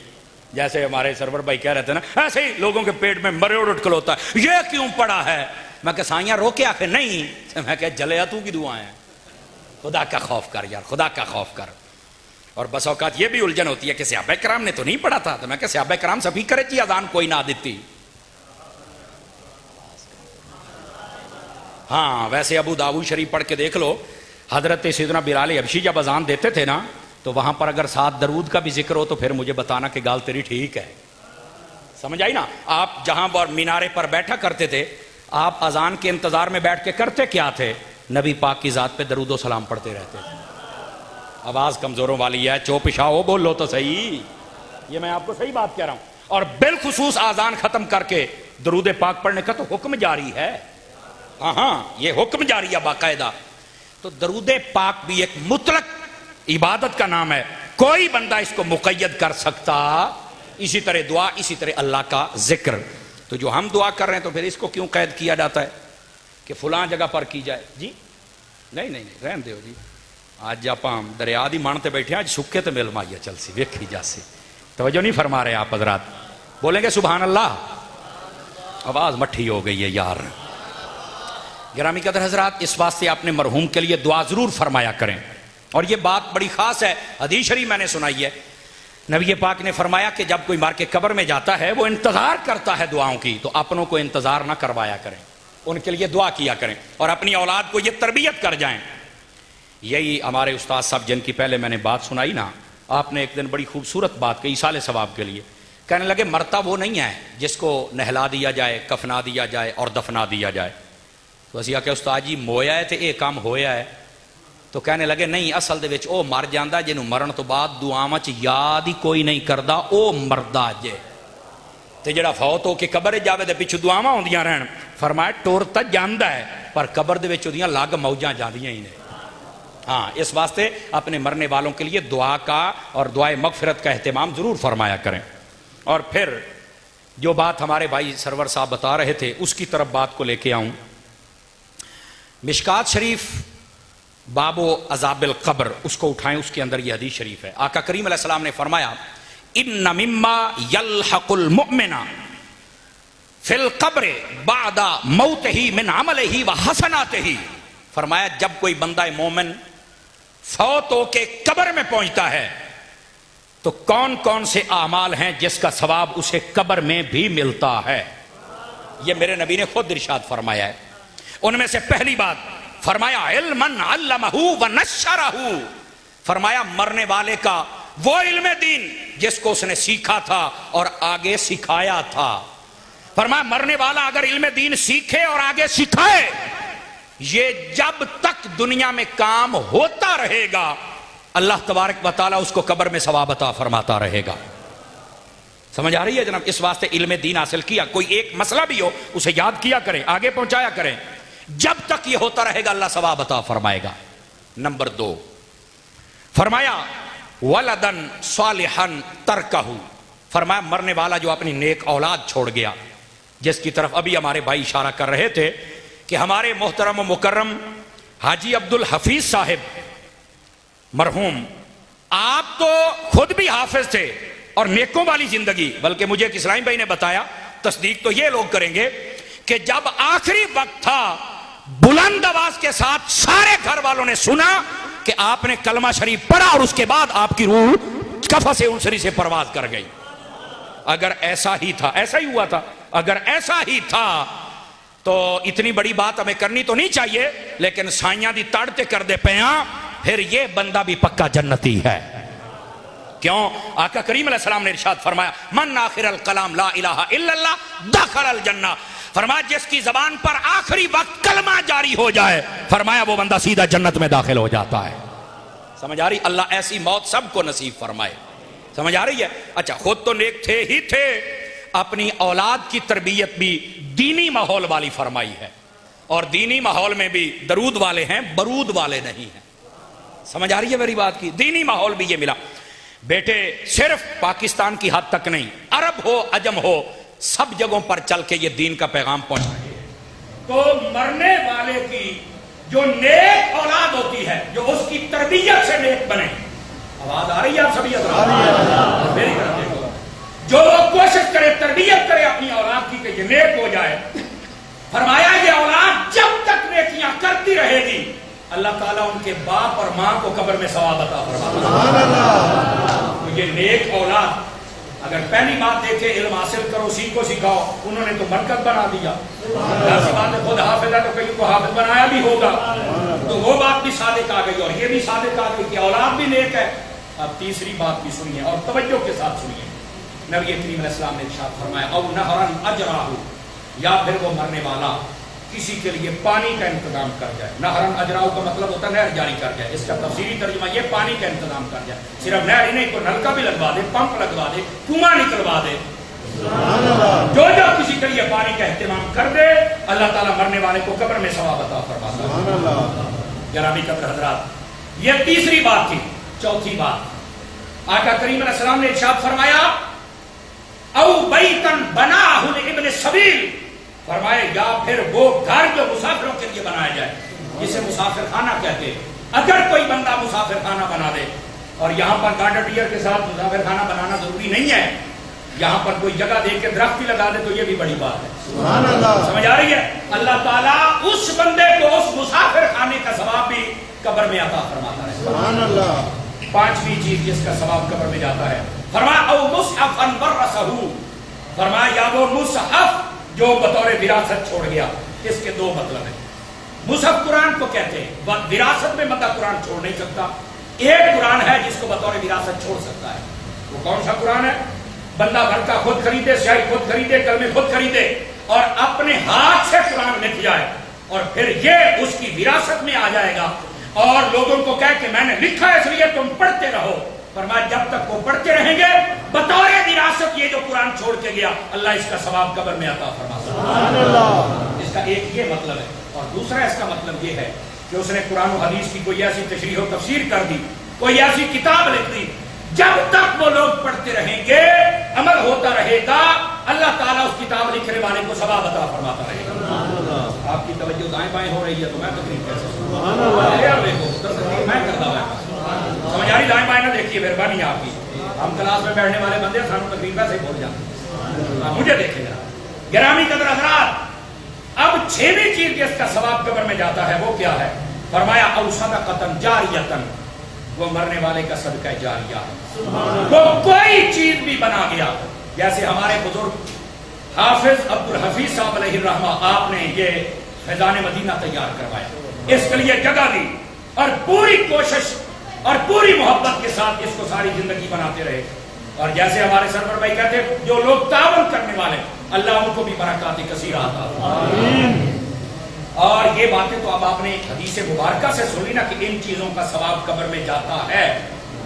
Speaker 2: جیسے ہمارے سرور بھائی کہہ رہے تھے نا، ایسے ہی لوگوں کے پیٹ میں مروڑ اٹھ کھلوتا ہے، یہ کیوں پڑا ہے؟ میں کہ سائیاں روکے آخر نہیں، میں کہ جلیا تو کی دعائیں ہیں، خدا کا خوف کر یار، خدا کا خوف کر۔ اور بس اوقات یہ بھی الجھن ہوتی ہے کہ صحابہ کرام نے تو نہیں پڑھا تھا، تو میں کہ صحابہ کرام سے فکر ہے اذان کوئی نہ دیتی۔ ہاں ویسے ابو داؤد شریف پڑھ کے دیکھ لو، حضرت سیدنا بلال حبشی جب اذان دیتے تھے نا، تو وہاں پر اگر ساتھ درود کا بھی ذکر ہو تو پھر مجھے بتانا کہ گال تیری ٹھیک ہے، سمجھ آئی نا؟ آپ جہاں پر مینارے پر بیٹھا کرتے تھے، آپ اذان کے انتظار میں بیٹھ کے کرتے کیا تھے؟ نبی پاک کی ذات پہ درود و سلام پڑھتے رہتے تھے۔ آواز کمزوروں والی ہے، چوپشاؤ بولو تو صحیح، یہ میں آپ کو صحیح بات کہہ رہا ہوں۔ اور بالخصوص اذان ختم کر کے درود پاک پڑھنے کا تو حکم جاری ہے، ہاں یہ حکم جاری ہے باقاعدہ۔ تو درود پاک بھی ایک مطلق عبادت کا نام ہے، کوئی بندہ اس کو مقید کر سکتا، اسی طرح دعا، اسی طرح اللہ کا ذکر۔ تو جو ہم دعا کر رہے ہیں تو پھر اس کو کیوں قید کیا جاتا ہے کہ فلاں جگہ پر کی جائے؟ جی نہیں نہیں نہیں، رہن دیو جی، آج آپ دریا دی مان تے بیٹھے ہیں، آج سکے تے مل مائیا چل سی ویکھی جا سی، توجہ نہیں فرما رہے آپ حضرات؟ بولیں گے سبحان اللہ؟ آواز مٹھی ہو گئی ہے یار۔ گرامی قدر حضرات، اس واسطے آپ نے مرحوم کے لیے دعا ضرور فرمایا کریں، اور یہ بات بڑی خاص ہے، حدیث شریف میں نے سنائی ہے، نبی پاک نے فرمایا کہ جب کوئی مار کے قبر میں جاتا ہے وہ انتظار کرتا ہے دعاؤں کی، تو اپنوں کو انتظار نہ کروایا کریں، ان کے لیے دعا کیا کریں، اور اپنی اولاد کو یہ تربیت کر جائیں۔ یہی ہمارے استاد صاحب جن کی پہلے میں نے بات سنائی نا، آپ نے ایک دن بڑی خوبصورت بات کہی ایصال ثواب کے لیے، کہنے لگے مرتا وہ نہیں ہے جس کو نہلا دیا جائے، کفنا دیا جائے اور دفنا دیا جائے۔ تو اسی کہ استاد جی مویا ہے تے یہ کام ہویا ہے؟ تو کہنے لگے نہیں، اصل دے وچ او مر جاندا جنوں مرن تو بعد دعاواں چ یاد ہی کوئی نہیں کردا، او مردا جے، تے جڑا فوت ہو کے قبر جاوے تے پیچھے دعاواں ہوندیاں رہن، فرمایا ٹور تے جاندا ہے پر قبر دے وچ اودیاں لگ موجاں جاندیاں ہی نے۔ ہاں اس واسطے اپنے مرنے والوں کے لیے دعا کا اور دعائے مغفرت کا اہتمام ضرور فرمایا کریں۔ اور پھر جو بات ہمارے بھائی سرور صاحب بتا رہے تھے اس کی طرف بات کو لے کے آؤں۔ مشکات شریف باب و عذاب القبر اس کو اٹھائیں، اس کے اندر یہ حدیث شریف ہے، آقا کریم علیہ السلام نے فرمایا ان مما یلحق المؤمن فی القبر بعد موتہ من عملہ و حسناتہ، فرمایا جب کوئی بندہ مومن فوت ہو کے قبر میں پہنچتا ہے تو کون کون سے اعمال ہیں جس کا ثواب اسے قبر میں بھی ملتا ہے، یہ میرے نبی نے خود ارشاد فرمایا ہے۔ ان میں سے پہلی بات فرمایا علما علمہ ونشرہ، فرمایا مرنے والے کا وہ علم دین جس کو اس نے سیکھا تھا اور آگے سکھایا تھا۔ فرمایا مرنے والا اگر علم دین سیکھے اور آگے سکھائے، یہ جب تک دنیا میں کام ہوتا رہے گا اللہ تبارک و تعالیٰ اس کو قبر میں ثواب عطا فرماتا رہے گا۔ سمجھ آ رہی ہے جناب؟ اس واسطے علم دین حاصل کیا، کوئی ایک مسئلہ بھی ہو اسے یاد کیا کریں، آگے پہنچایا کریں، جب تک یہ ہوتا رہے گا اللہ ثواب عطا فرمائے گا۔ نمبر 2 فرمایا ولدن صالحا ترکہ، فرمایا مرنے والا جو اپنی نیک اولاد چھوڑ گیا، جس کی طرف ابھی ہمارے بھائی اشارہ کر رہے تھے کہ ہمارے محترم و مکرم حاجی عبد الحفیظ صاحب مرحوم، آپ تو خود بھی حافظ تھے اور نیکوں والی زندگی، بلکہ مجھے ایک اسلام بھائی نے بتایا، تصدیق تو یہ لوگ کریں گے کہ جب آخری وقت تھا بلند آواز کے ساتھ سارے گھر والوں نے سنا کہ آپ نے کلمہ شریف پڑھا اور اس کے بعد آپ کی روح قفس انصری سے پرواز کر گئی۔ اگر ایسا ہی تھا، ایسا ہی ہوا تھا، اگر ایسا ہی تھا تو اتنی بڑی بات ہمیں کرنی تو نہیں چاہیے، لیکن سائیاں دی تڑتے کر دے پیاں، پھر یہ بندہ بھی پکا جنتی ہے۔ کیوں؟ آقا کریم علیہ السلام نے ارشاد فرمایا من آخر الکلام لا الہ الا اللہ دخل الجنہ، فرمایا جس کی زبان پر آخری وقت کلمہ جاری ہو جائے، فرمایا وہ بندہ سیدھا جنت میں داخل ہو جاتا ہے۔ سمجھ آ رہی؟ اللہ ایسی موت سب کو نصیب فرمائے۔ سمجھ آ رہی ہے؟ اچھا خود تو نیک تھے ہی تھے، اپنی اولاد کی تربیت بھی دینی ماحول والی فرمائی ہے، اور دینی ماحول میں بھی درود والے ہیں، برود والے نہیں ہیں۔ سمجھ آ رہی ہے میری بات کی؟ دینی ماحول بھی یہ ملا۔ بیٹے صرف پاکستان کی حد تک نہیں، عرب ہو عجم ہو، سب جگہوں پر چل کے یہ دین کا پیغام پہنچائے۔ تو مرنے والے کی جو نیک اولاد ہوتی ہے، جو اس کی تربیت سے نیک بنے، آواز آ رہی ہے آپ سبھی حضرات؟ میری طرف دیکھو، کرے, تربیت کرے اپنی اولاد کی کہ یہ نیک ہو جائے. فرمایا یہ اولاد جب تک نیکیاں کرتی رہے گی اللہ تعالیٰ ان کے باپ اور ماں کو قبر میں ثواب عطا فرماتا. تو یہ نیک اولاد اگر پہلی بات دیکھے علم حاصل کرو, سیکھو, سکھاؤ, انہوں نے تو برکت بنا دیا. ایسی بات ہے خود حافظ ہے تو کہیں کو حافظ بنایا بھی ہوگا, تو وہ بات بھی صادق آ گئی اور یہ بھی صادق آ گئی کہ اولاد بھی نیک ہے. اب تیسری بات بھی سنیے اور توجہ کے ساتھ سنیے. نبی کریم علیہ السلام نے ارشاد فرمایا او نہرن اجراہ, یا پھر وہ مرنے والا کسی کے لیے پانی کا انتظام کر جائے. نہرن اجراہ کا مطلب ہوتا ہے نہر جاری کر جائے. اس کا تفسیری ترجمہ یہ پانی کا انتظام کر جائے. صرف نہر ہی نہیں, کوئی نلکا بھی لگوا دے, پمپ لگوا دے, کنواں نکلوا دے. جو کسی کے لیے پانی کا اہتمام کر دے اللہ تعالیٰ مرنے والے کو قبر میں ثواب عطا فرماتا ہے. گرامی قدر حضرات, یہ تیسری بات تھی. چوتھی بات آقا کریم علیہ السلام نے ارشاد فرمایا او بیتن بناہ ابن سبیل, فرمائے یا پھر وہ گھر جو مسافروں کے لیے بنایا جائے جسے مسافر خانہ کہتے ہیں. اگر کوئی بندہ مسافر خانہ بنا دے, اور یہاں پر گارڈر ڈیئر کے ساتھ مسافر خانہ بنانا ضروری نہیں ہے, یہاں پر کوئی جگہ دیکھ کے درخت بھی لگا دے تو یہ بھی بڑی بات ہے. سبحان اللہ, سمجھ آ رہی ہے. اللہ تعالیٰ اس بندے کو اس مسافر خانے کا ثواب بھی قبر میں عطا فرماتا ہے. سبحان اللہ. پانچویں چیز جس کا ثواب قبر میں جاتا ہے, فرمایا او مصحفا ورثہ, فرمایا یا وہ مصحف جو بطور وراثت چھوڑ گیا. اس کے دو مطلب ہیں. مصحف قرآن کو کہتے ہیں, وراثت میں بندہ قرآن چھوڑ نہیں سکتا. ایک قرآن ہے جس کو بطور وراثت چھوڑ سکتا ہے. وہ کون سا قرآن ہے؟ بندہ گھر کا خود خریدے, سیاہی خود خریدے, کلمے خود خریدے اور اپنے ہاتھ سے قرآن لکھ جائے اور پھر یہ اس کی وراثت میں آ جائے گا اور لوگوں کو کہے کہ میں نے لکھا ہے اس لیے تم پڑھتے رہو. فرمایا جب تک وہ پڑھتے رہیں گے بطور وراثت یہ جو قرآن چھوڑ کے گیا اللہ اس کا ثواب قبر میں عطا فرماتا. اس کا ایک یہ مطلب ہے. اور دوسرا اس کا مطلب یہ ہے کہ اس نے قرآن و حدیث کی کوئی ایسی تشریح و تفسیر کر دی, کوئی ایسی کتاب لکھ دی, جب تک وہ لوگ پڑھتے رہیں گے عمل ہوتا رہے گا اللہ تعالیٰ اس کتاب لکھنے والے کو ثواب عطا فرماتا رہے گا. آپ کی توجہ دائیں بائیں ہو رہی ہے تو میں تقریر کیسے میں کرتا ہوں. سمجھ آ رہی؟ دائیں بائیں نہ دیکھیے, مہربانی آپ کی. ہم کلاس میں بیٹھنے والے بندے سانو تقریر ویسے ہی بول جاتے, مجھے دیکھیں ذرا. گرامی قدر حضرات, اب چھویں چیز جس کا ثواب قبر میں جاتا ہے وہ کیا ہے؟ فرمایا او صدقۃ جاریۃ, وہ مرنے والے کا صدقہ جاریہ ہے. وہ کوئی چیز بھی بنا گیا, جیسے ہمارے بزرگ حافظ عبدالحفیظ صاحب علیہ الرحمہ, آپ نے یہ فیضان مدینہ تیار کروایا, اس کے لیے جگہ دی اور پوری کوشش اور پوری محبت کے ساتھ اس کو ساری زندگی بناتے رہے. اور جیسے ہمارے سرور بھائی کہتے ہیں جو لوگ تعاون کرنے والے اللہ ان کو بھی برکات کثیرہ عطا فرمائے. اور یہ باتیں تو اب آپ نے حدیث مبارکہ سے سنی نا کہ ان چیزوں کا ثواب قبر میں جاتا ہے.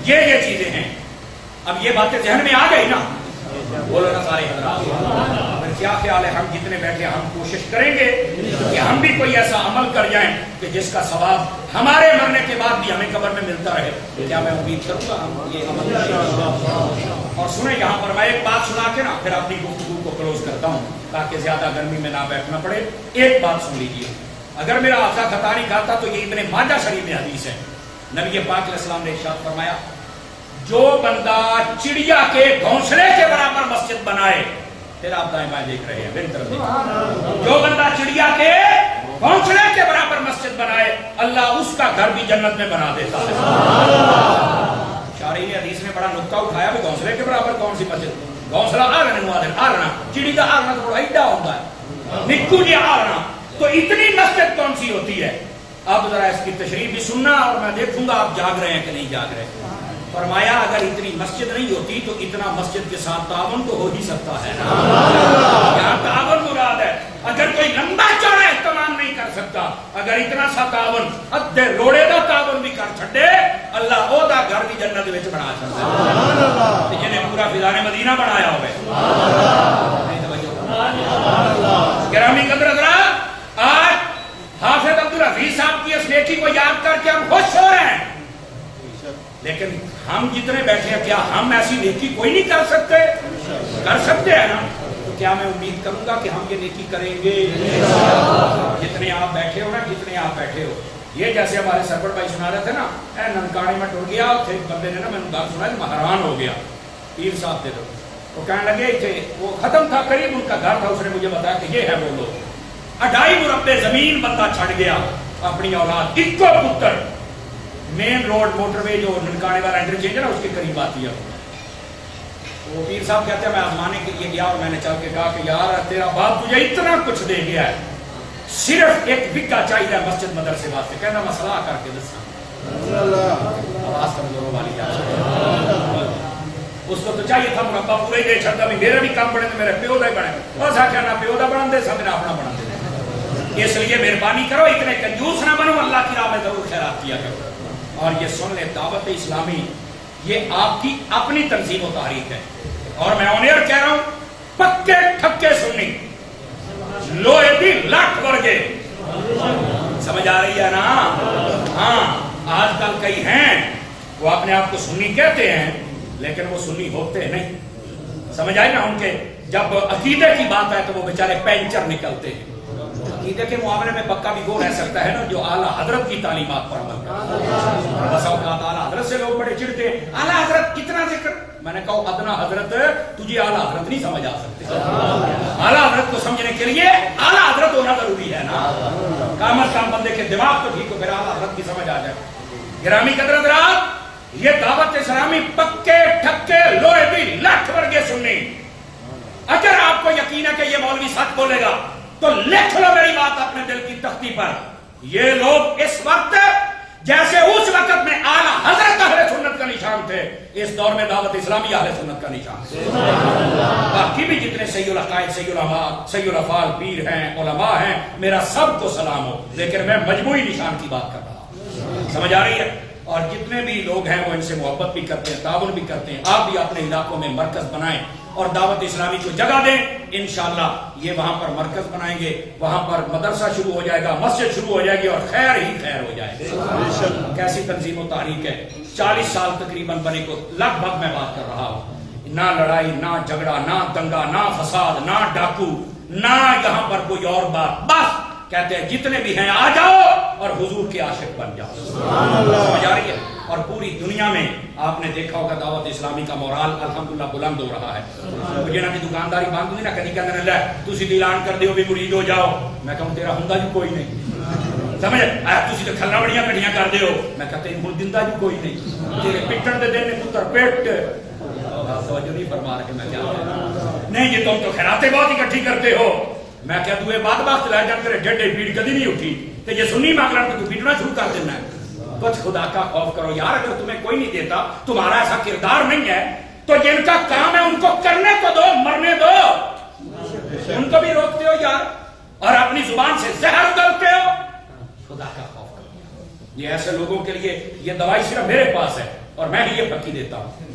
Speaker 2: یہ چیزیں ہیں. اب یہ باتیں ذہن میں آ گئی نا, بولو نا سارے حضرات. کیا خیال ہے, ہم جتنے بیٹھے ہم کوشش کریں گے کہ ہم بھی کوئی ایسا عمل کر جائیں کہ جس کا ثواب ہمارے مرنے کے بعد بھی ہمیں قبر میں ملتا رہے. کیا میں امید کروں گا ہم یہ عمل کریں. اور سنیں یہاں پر میں ایک بات سنا کے نا پھر اپنی گفتگو کو کلوز کرتا ہوں تاکہ زیادہ گرمی میں نہ بیٹھنا پڑے. ایک بات سن لیجیے, اگر میرا آقا خطا نہیں کھاتا تو یہ ابن ماجہ شریف میں حدیث ہے. نبی پاک علیہ السلام نے ارشاد فرمایا جو بندہ چڑیا کے گھونسلے کے برابر مسجد بنائے, پھر آپ دائیں بائیں دیکھ رہے ہیں میری طرف دیکھ, جو بندہ چڑیا کے گھونسلے کے برابر مسجد بنائے اللہ اس کا گھر بھی جنت میں بنا دیتا ہے. شارحین حدیث نے بڑا نقطہ اٹھایا بھی گھونسلے کے برابر کون سی مسجد. گھونسلہ آلنا, چڑی کا آلنا تو بڑا ایڈا ہوتا ہے, نکو جی آلنا, تو اتنی مسجد کون سی ہوتی ہے. اب ذرا اس کی تشریح بھی سننا اور میں دیکھوں گا آپ جاگ رہے ہیں کہ نہیں جاگ رہے. فرمایا اگر اتنی مسجد نہیں ہوتی تو اتنا مسجد کے ساتھ تعاون تو ہو ہی سکتا ہے. یہاں تعاون مراد ہے. اگر کوئی لمبا چوڑا اہتمام نہیں کر سکتا, اگر اتنا سا تعاون ادھے روڑے دا تعاون بھی کر چھڑے اللہ او دا گھر بھی جنت وچ بنا چھڑدا ہے. جن نے پورا فضان مدینہ بنایا ہوئے. گرامی قدر حضرات, آج حافظ عبدالحفیظ صاحب کی اس نیکی کو یاد کر کے ہم خوش ہو رہے ہیں, لیکن ہم جتنے بیٹھے ہیں کیا ہم ایسی نیکی کوئی نہیں کر سکتے؟ کر سکتے ہیں نا. تو کیا میں امید کروں گا کہ ہم یہ نیکی کریں گے. جتنے آپ بیٹھے ہو نا, جتنے آپ بیٹھے ہو, یہ جیسے ہمارے سرور بھائی سنا رہے تھے نا, اے ننکانے میں ٹر گیا, پھر بندے نے نا میں نے بات سنا, میں حیران ہو گیا. پیر صاحب دے دو وہ کہنے لگے تھے وہ ختم تھا قریب ان کا گھر تھا, اس نے مجھے بتایا کہ یہ ہے وہ لوگ. 2.5 مربع زمین بندہ چھڑ گیا, اپنی اولاد اکو پتر, مین روڈ موٹر وے جو ننکانے والا انٹرچینج ہے نا اس کے قریب آتی ہے. وہ پیر صاحب کہتے ہیں میں آزمانے کے لیے گیا اور میں نے چل کے کہا کہ یار تیرا باپ تجھے اتنا کچھ دے گیا ہے, صرف 1 بگھا چاہیے مسجد مدرسے واسطے. کہنا مسئلہ کر کے دسا آواز کمزوروں والی جا, اس کو تو چاہیے تھا مربع پورا ہی دے چھڑتا بھی میرا بھی کام بنے تو میرے پیو دا ہی بنے. بس آخیا نہ پیو دا بنا دے سا میرا اپنا بنا دے. اس لیے مہربانی کرو اتنے کنجوس نہ بنو, اللہ کی راہ میں ضرور خیرات کیا کرو. اور یہ سن لے دعوت اسلامی یہ آپ کی اپنی تنظیم و تحریک ہے, اور میں آن ایئر کہہ رہا ہوں پکے ٹھکے سنی لوہے دی لٹ ورگے. سمجھ آ رہی ہے نا؟ ہاں آج کل کئی ہیں وہ اپنے آپ کو سنی کہتے ہیں لیکن وہ سنی ہوتے نہیں. سمجھ آئی نا؟ ان کے جب عقیدے کی بات ہے تو وہ بیچارے پینچر نکلتے ہیں. عقیدے کے معاملے میں پکا بھی وہ رہ سکتا ہے نا جو اعلیٰ حضرت کی تعلیمات پر عمل کرتا ہے. بس اوقات اعلیٰ حضرت سے لوگ بڑے چڑھتے ہیں, اعلیٰ حضرت کتنا ذکر. میں نے کہا ادنا حضرت تجھے اعلیٰ حضرت نہیں سمجھ آ سکتے. اعلیٰ حضرت کو سمجھنے کے لیے اعلیٰ حضرت ہونا ضروری ہے نا. کام از کام بندے کے دماغ تو ٹھیک ہو پھر اعلیٰ حضرت کی سمجھ آ جائے. گرامی قدر حضرات, یہ دعوت اسلامی پکے ٹھکے لوہے دی لٹ ورگے سننی. اگر آپ کو یقین ہے کہ یہ مولوی سچ بولے گا تو لکھ لو میری بات اپنے دل کی تختی پر. یہ لوگ اس وقت جیسے اس وقت میں اعلیٰ حضرت اہل سنت کا نشان تھے, اس دور میں دعوت اسلامی اہل سنت کا نشان ہے. باقی بھی جتنے سید العقائد, سید العلماء, سید الافعال پیر ہیں, علماء ہیں, میرا سب کو سلام ہو, لیکن میں مجموعی نشان کی بات کر رہا ہوں. سمجھ آ رہی ہے؟ اور جتنے بھی لوگ ہیں وہ ان سے محبت بھی کرتے ہیں, تعاون بھی کرتے ہیں. آپ بھی اپنے علاقوں میں مرکز بنائیں اور دعوت اسلامی کو جگہ دیں. انشاءاللہ یہ وہاں پر مرکز بنائیں گے, وہاں پر مدرسہ شروع ہو جائے گا, مسجد شروع ہو جائے گی اور خیر ہی خیر ہو جائے گی. کیسی تنظیم و تحریک ہے. 40 سال تقریباً بنے کو لگ بھگ میں بات کر رہا ہوں. نہ لڑائی, نہ جھگڑا, نہ دنگا, نہ فساد, نہ ڈاکو, نہ یہاں پر کوئی اور بات. بس کہتے ہیں جتنے بھی ہیں آ جاؤ اور حضور کے عاشق بن جاؤ. سمجھ آ رہی ہے؟ اور پوری دنیا میں آپ نے دیکھا ہوگا دعوت اسلامی کا مورال الحمدللہ بلند ہو رہا ہے. جنہاں کی دکانداری بند ہوئی نا, کدی کہنے لے تسی تو اعلان کر دیو بھی مرید ہو جاؤ. میں کہوں تیرا ہوندا جو کوئی نہیں. سمجھ تسی تو کھلا بڑیاں کٹیاں کر دیو. میں کہتے ہیں ہن دندا جو کوئی نہیں. تیرے پٹن دے دن نے پتر پیٹ توجہ نہیں فرما رہے. میں کیا نہیں, یہ تم تو خیراتیں بہت اکٹھی کرتے ہو. میں کیا دوے بات بات لے جان کرے ڈڈے پیڑ کدی نہیں اٹھی تے یہ سنی مانگنا تو پیٹنا شروع کر دینا ہے. بس خدا کا خوف کرو یار. اگر تمہیں کوئی نہیں دیتا, تمہارا ایسا کردار نہیں ہے, تو جن کا کام ہے ان کو کرنے کو دو, مرنے دو. ان کو بھی روکتے ہو یار, اور اپنی زبان سے زہر اگلتے ہو. خدا کا خوف کرو. یہ ایسے لوگوں کے لیے یہ دوائی صرف میرے پاس ہے اور میں ہی یہ پکی دیتا ہوں.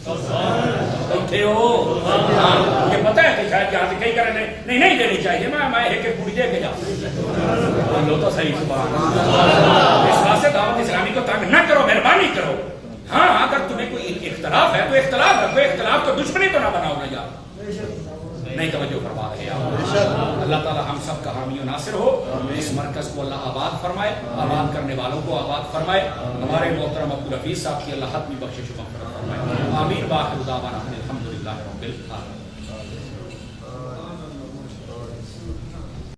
Speaker 2: بیٹھے ہو, مجھے پتا ہے کہ شاید یہاں سے کئی کریں نہیں دینی چاہیے. میں ایک ایک پوری دے کے جاؤں. لو تو صحیح سبحان اللہ. اس واسطے دعوت اسلامی کو تنگ نہ کرو, مہربانی کرو. ہاں اگر تمہیں کوئی اختلاف ہے تو اختلاف رکھو, اختلاف تو دشمنی تو نہ بناؤ نا یار. نہیں توجہ فرما رہے آپ. اللہ تعالی ہم سب کا حامی و ناصر ہو. اس مرکز کو اللہ آباد فرمائے, آباد کرنے والوں کو آباد فرمائے. ہمارے محترم عبدالحفیظ صاحب کی اللہ حتمی بخشش و مغفرت فرمائے. آمین. باخر دعوانا الحمدللہ رب العالمین.